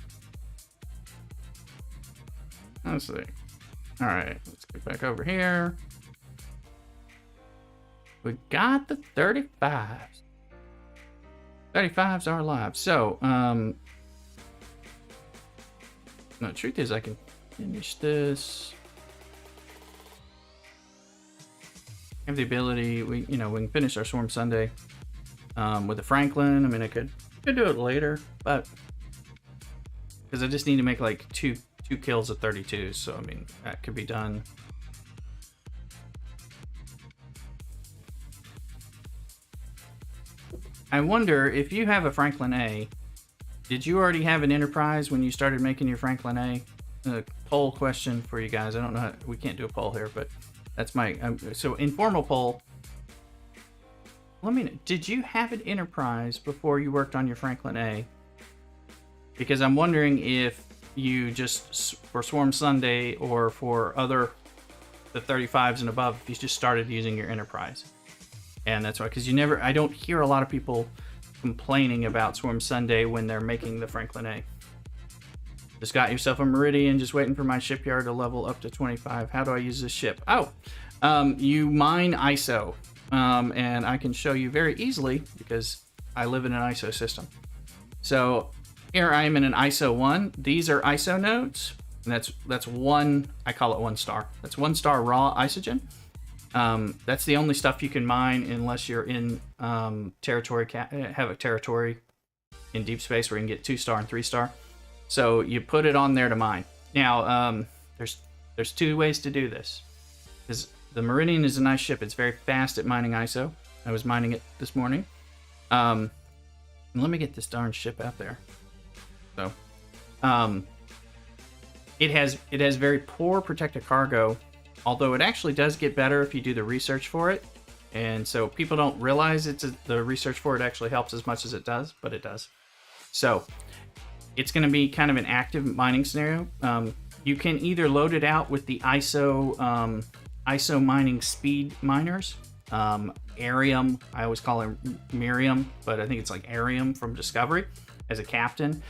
Let's see. All right, let's get back over here. We got the 35s. 35s are alive. So, the truth is I can finish this. I have the ability, we can finish our Swarm Sunday with the Franklin. I mean, I could do it later, but because I just need to make like two kills of 32, so I mean that could be done. I wonder if you have a Franklin A, did you already have an Enterprise when you started making your Franklin A? A poll question for you guys. I don't know, we can't do a poll here, but that's my so informal poll. Let me know, did you have an Enterprise before you worked on your Franklin A? Because I'm wondering if you just, for Swarm Sunday or for the 35s and above, if you just started using your Enterprise. And that's why, because I don't hear a lot of people complaining about Swarm Sunday when they're making the Franklin A. Just got yourself a Meridian, just waiting for my shipyard to level up to 25. How do I use this ship? Oh, you mine ISO. And I can show you very easily because I live in an ISO system. So here I am in an ISO 1. These are ISO nodes. And that's one, I call it 1 star. That's 1 star raw isogen. That's the only stuff you can mine unless you're in territory, have a territory in deep space where you can get 2 star and 3 star. So you put it on there to mine. Now, there's 2 ways to do this. Because the Meridian is a nice ship. It's very fast at mining ISO. I was mining it this morning. Let me get this darn ship out there. So, it has very poor protected cargo, although it actually does get better if you do the research for it. And so people don't realize the research for it actually helps as much as it does, but it does. So it's going to be kind of an active mining scenario. You can either load it out with the ISO mining speed miners. Arium, I always call her Miriam, but I think it's like Arium from Discovery as a captain.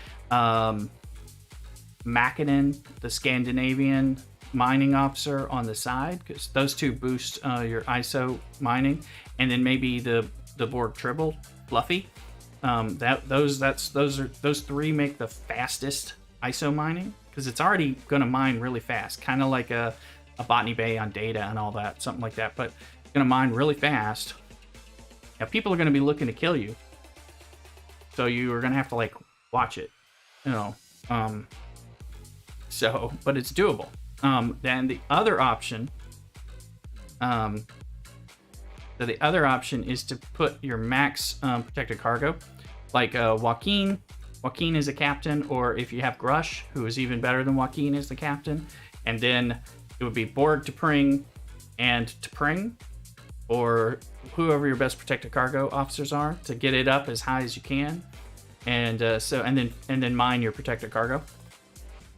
Mackinnon, the Scandinavian mining officer on the side, because those 2 boost your ISO mining, and then maybe the Borg Tribble, Fluffy. Those 3 make the fastest ISO mining, because it's already going to mine really fast, kind of like a Botany Bay on Data and all that, something like that. But it's going to mine really fast. Now people are going to be looking to kill you, so you are going to have to like watch it, So, but it's doable. Then the other option, is to put your max protected cargo, like Joaquin. Joaquin is a captain, or if you have Grush, who is even better than Joaquin as the captain, and then it would be Borg T'Pring and T'Pring, or whoever your best protected cargo officers are, to get it up as high as you can, and then mine your protected cargo.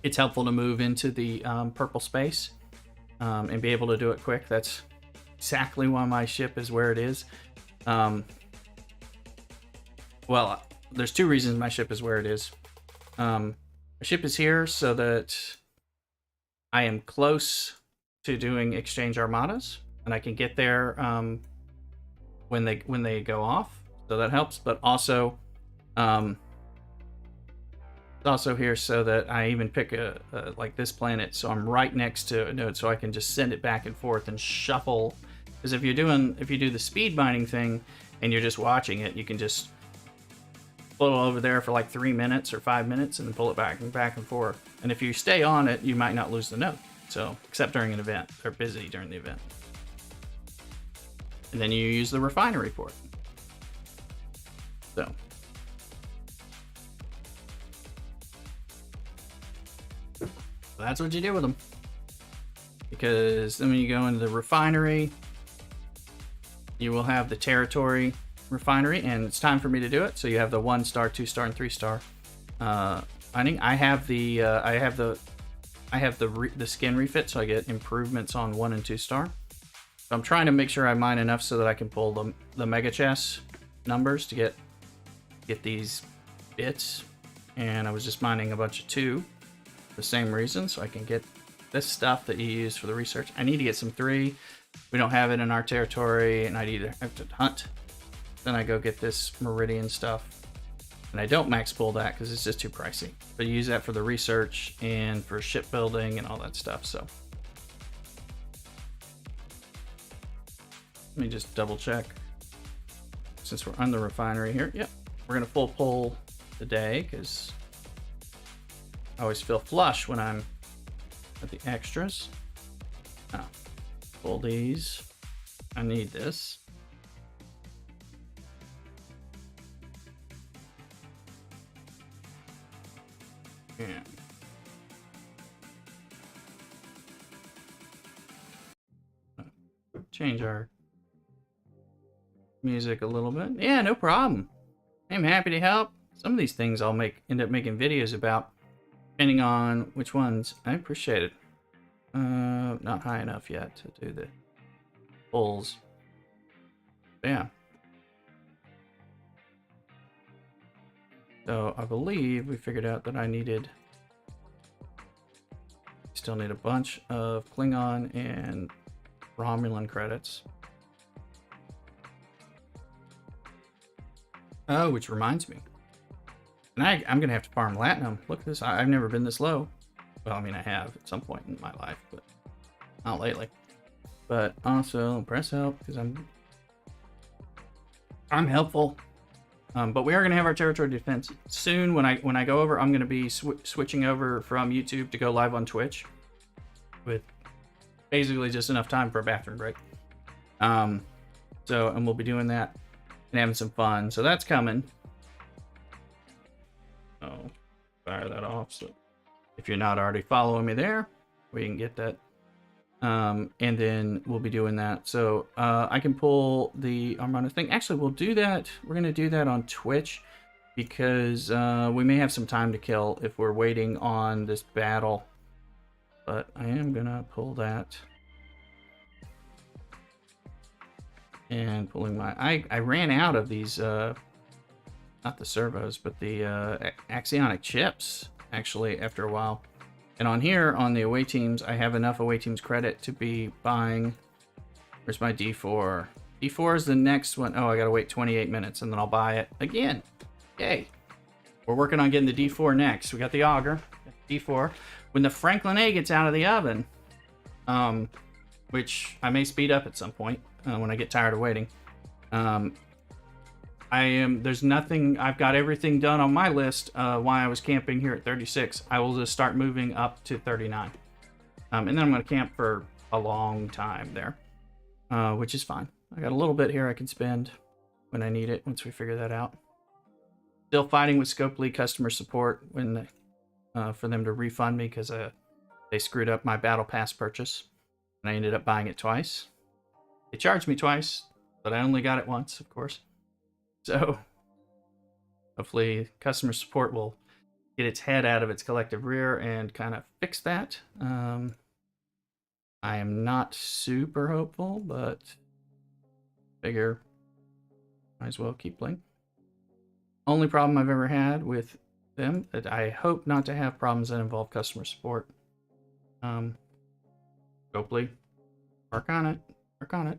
It's helpful to move into the purple space and be able to do it quick. That's exactly why my ship is where it is. Well, there's 2 reasons my ship is where it is. My ship is here so that I am close to doing exchange armadas, and I can get there when they go off. so that helps. But also, it's also here so that I even pick a like this planet, so I'm right next to a node, so I can just send it back and forth and shuffle. Because if you do the speed binding thing and you're just watching it, you can just pull it over there for like 3 minutes or 5 minutes and then pull it back and forth. And if you stay on it, you might not lose the node. So, except during an event, or busy during the event. And then you use the refinery port. So. That's what you do with them. Because then when you go into the refinery, you will have the territory refinery, and it's time for me to do it. So you have the 1-star, 2-star, and 3-star finding. I have the skin refit, so I get improvements on 1 and 2-star. So I'm trying to make sure I mine enough so that I can pull the mega chest numbers to get these bits. And I was just mining a bunch of 2 for the same reason, so I can get this stuff that you use for the research. I need to get some 3. We don't have it in our territory, and I either have to hunt. Then I go get this Meridian stuff. And I don't max pull that because it's just too pricey. But you use that for the research and for shipbuilding and all that stuff, so. Let me just double check. Since we're on the refinery here, yep. We're gonna full pull today because I always feel flush when I'm at the extras. Oh, pull these. I need this. Yeah. Change our music a little bit. Yeah, no problem. I'm happy to help. Some of these things I'll end up making videos about, depending on which ones. I appreciate it. Not high enough yet to do the pulls. Yeah. So I believe we figured out that I still need a bunch of Klingon and Romulan credits. Oh, which reminds me. And I'm going to have to farm Latinum. Look at this. I've never been this low. Well, I mean, I have at some point in my life, but not lately. But also, press help, because I'm helpful. But we are going to have our territory defense soon. When I go over, I'm going to be switching over from YouTube to go live on Twitch with basically just enough time for a bathroom break. And we'll be doing that and having some fun. So that's coming. Oh, fire that off. So if you're not already following me there, we can get that. And then we'll be doing that. So I can pull the Armada thing. Actually, we'll do that. We're going to do that on Twitch because we may have some time to kill if we're waiting on this battle. But I am going to pull that. And pulling my... I ran out of these, not the servos, but the axionic chips, actually, after a while. And on here, on the away teams, I have enough away teams credit to be buying... Where's my D4? D4 is the next one. Oh, I gotta wait 28 minutes, and then I'll buy it again. Yay. We're working on getting the D4 next. We got the auger, D4. When the Franklin A gets out of the oven, which I may speed up at some point when I get tired of waiting. There's nothing, I've got everything done on my list while I was camping here at 36. I will just start moving up to 39. And then I'm going to camp for a long time there, which is fine. I got a little bit here I can spend when I need it once we figure that out. Still fighting with Scopely customer support when for them to refund me because they screwed up my Battle Pass purchase. And I ended up buying it twice. They charged me twice, but I only got it once, of course. So, hopefully customer support will get its head out of its collective rear and kind of fix that. I am not super hopeful, but figure might as well keep playing. Only problem I've ever had with them that I hope not to have problems that involve customer support. Hopefully, work on it. Work on it.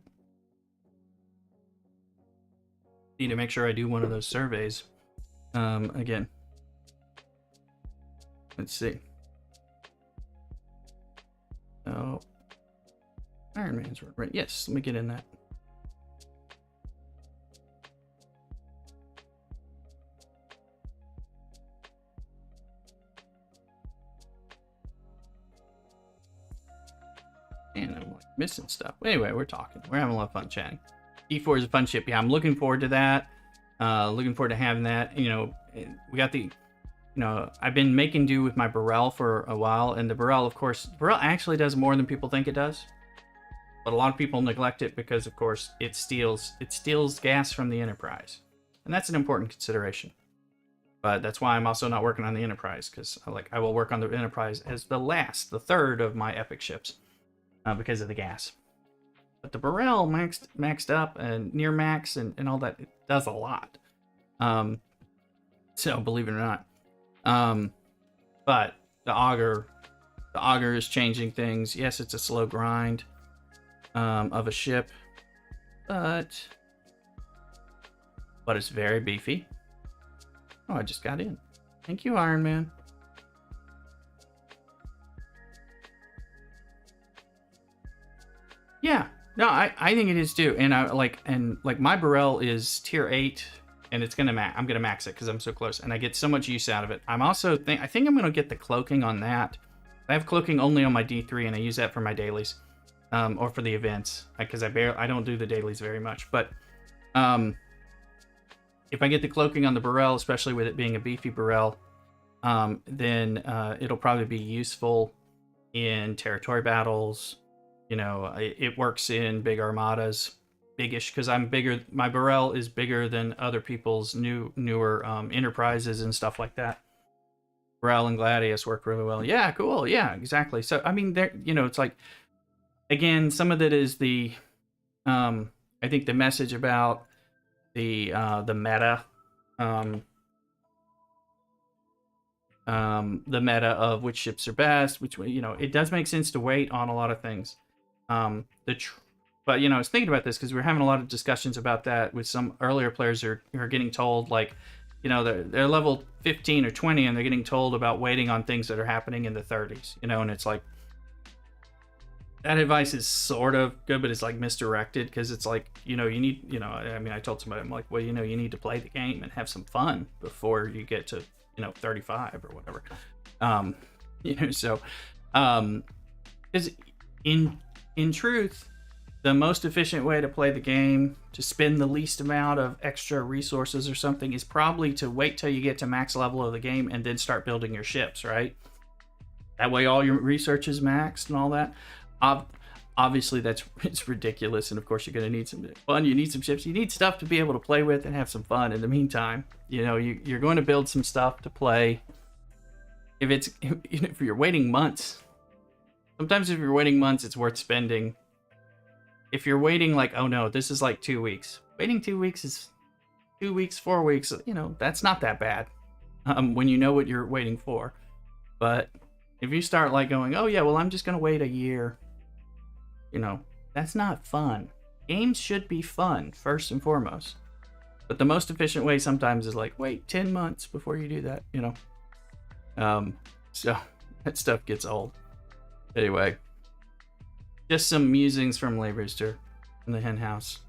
Need to make sure I do one of those surveys. Again. Let's see. Oh, Iron Man's right. Yes, let me get in that. And I'm like missing stuff. Anyway, we're talking. We're having a lot of fun chatting. E4 is a fun ship. Yeah, I'm looking forward to that. Looking forward to having that. You know, we got the, you know, I've been making do with my Burrell for a while, and the Burrell, of course, Burrell actually does more than people think it does. But a lot of people neglect it because, of course, it steals gas from the Enterprise, and that's an important consideration. But that's why I'm also not working on the Enterprise, because I will work on the Enterprise as the third of my epic ships. Because of the gas. But the Burrell maxed up and near max and all that, it does a lot. So believe it or not. But the auger is changing things. Yes, it's a slow grind of a ship, but it's very beefy. Oh, I just got in. Thank you, Iron Man. Yeah, no, I think it is too, and like my Burrell is tier 8, and it's I'm gonna max it because I'm so close, and I get so much use out of it. I'm also I think I'm gonna get the cloaking on that. I have cloaking only on my D3, and I use that for my dailies, or for the events, because I don't do the dailies very much. But if I get the cloaking on the Burrell, especially with it being a beefy Burrell, then it'll probably be useful in territory battles. You know, it works in big armadas, biggish, because I'm bigger. My Burrell is bigger than other people's newer Enterprises and stuff like that. Burrell and Gladius work really well. Yeah, cool. Yeah, exactly. So I mean, there, you know, it's like, again, some of it is the, I think the message about the meta, the meta of which ships are best, which, you know, it does make sense to wait on a lot of things. But you know, I was thinking about this because we were having a lot of discussions about that with some earlier players who are getting told, like, you know, they're level 15 or 20 and they're getting told about waiting on things that are happening in the 30s, you know, and it's like, that advice is sort of good, but it's like misdirected, because it's like, you know, you need, you know, I mean, I told somebody, I'm like, well, you know, you need to play the game and have some fun before you get to, you know, 35 or whatever. You know, so, because in truth, the most efficient way to play the game, to spend the least amount of extra resources or something, is probably to wait till you get to max level of the game and then start building your ships, right? That way all your research is maxed and all that. Obviously, it's ridiculous, and of course you're going to need some fun. You need some ships. You need stuff to be able to play with and have some fun. In the meantime, you know, you're going to build some stuff to play. If you're waiting months, sometimes if you're waiting months, it's worth spending. If you're waiting like, oh no, this is like 2 weeks. Waiting 2 weeks is 2 weeks, 4 weeks. You know, that's not that bad when you know what you're waiting for. But if you start like going, oh yeah, well, I'm just going to wait a year, you know, that's not fun. Games should be fun, first and foremost. But the most efficient way sometimes is like, wait 10 months before you do that, you know. So that stuff gets old. Anyway, just some musings from Labrooster in the hen house.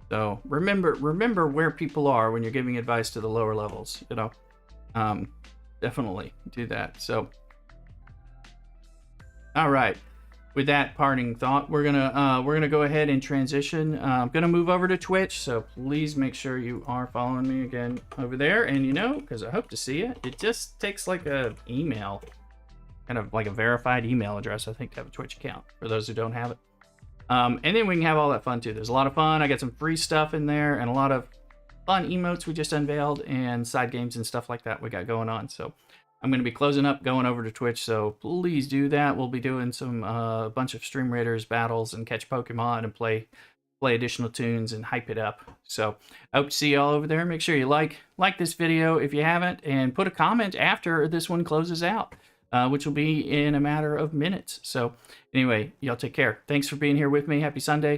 So remember where people are when you're giving advice to the lower levels, you know. Definitely do that. So, all right. With that parting thought, we're gonna go ahead and transition. I'm gonna move over to Twitch, so please make sure you are following me again over there. And you know, because I hope to see you. It just takes like a email, kind of like a verified email address, I think, to have a Twitch account for those who don't have it. And then we can have all that fun too. There's a lot of fun. I got some free stuff in there and a lot of fun emotes we just unveiled and side games and stuff like that we got going on. So I'm going to be closing up, going over to Twitch, so please do that. We'll be doing some bunch of Stream Raiders battles and catch Pokemon and play additional tunes and hype it up. So I hope to see you all over there. Make sure you like this video if you haven't, and put a comment after this one closes out, which will be in a matter of minutes. So anyway, y'all take care. Thanks for being here with me. Happy Sunday.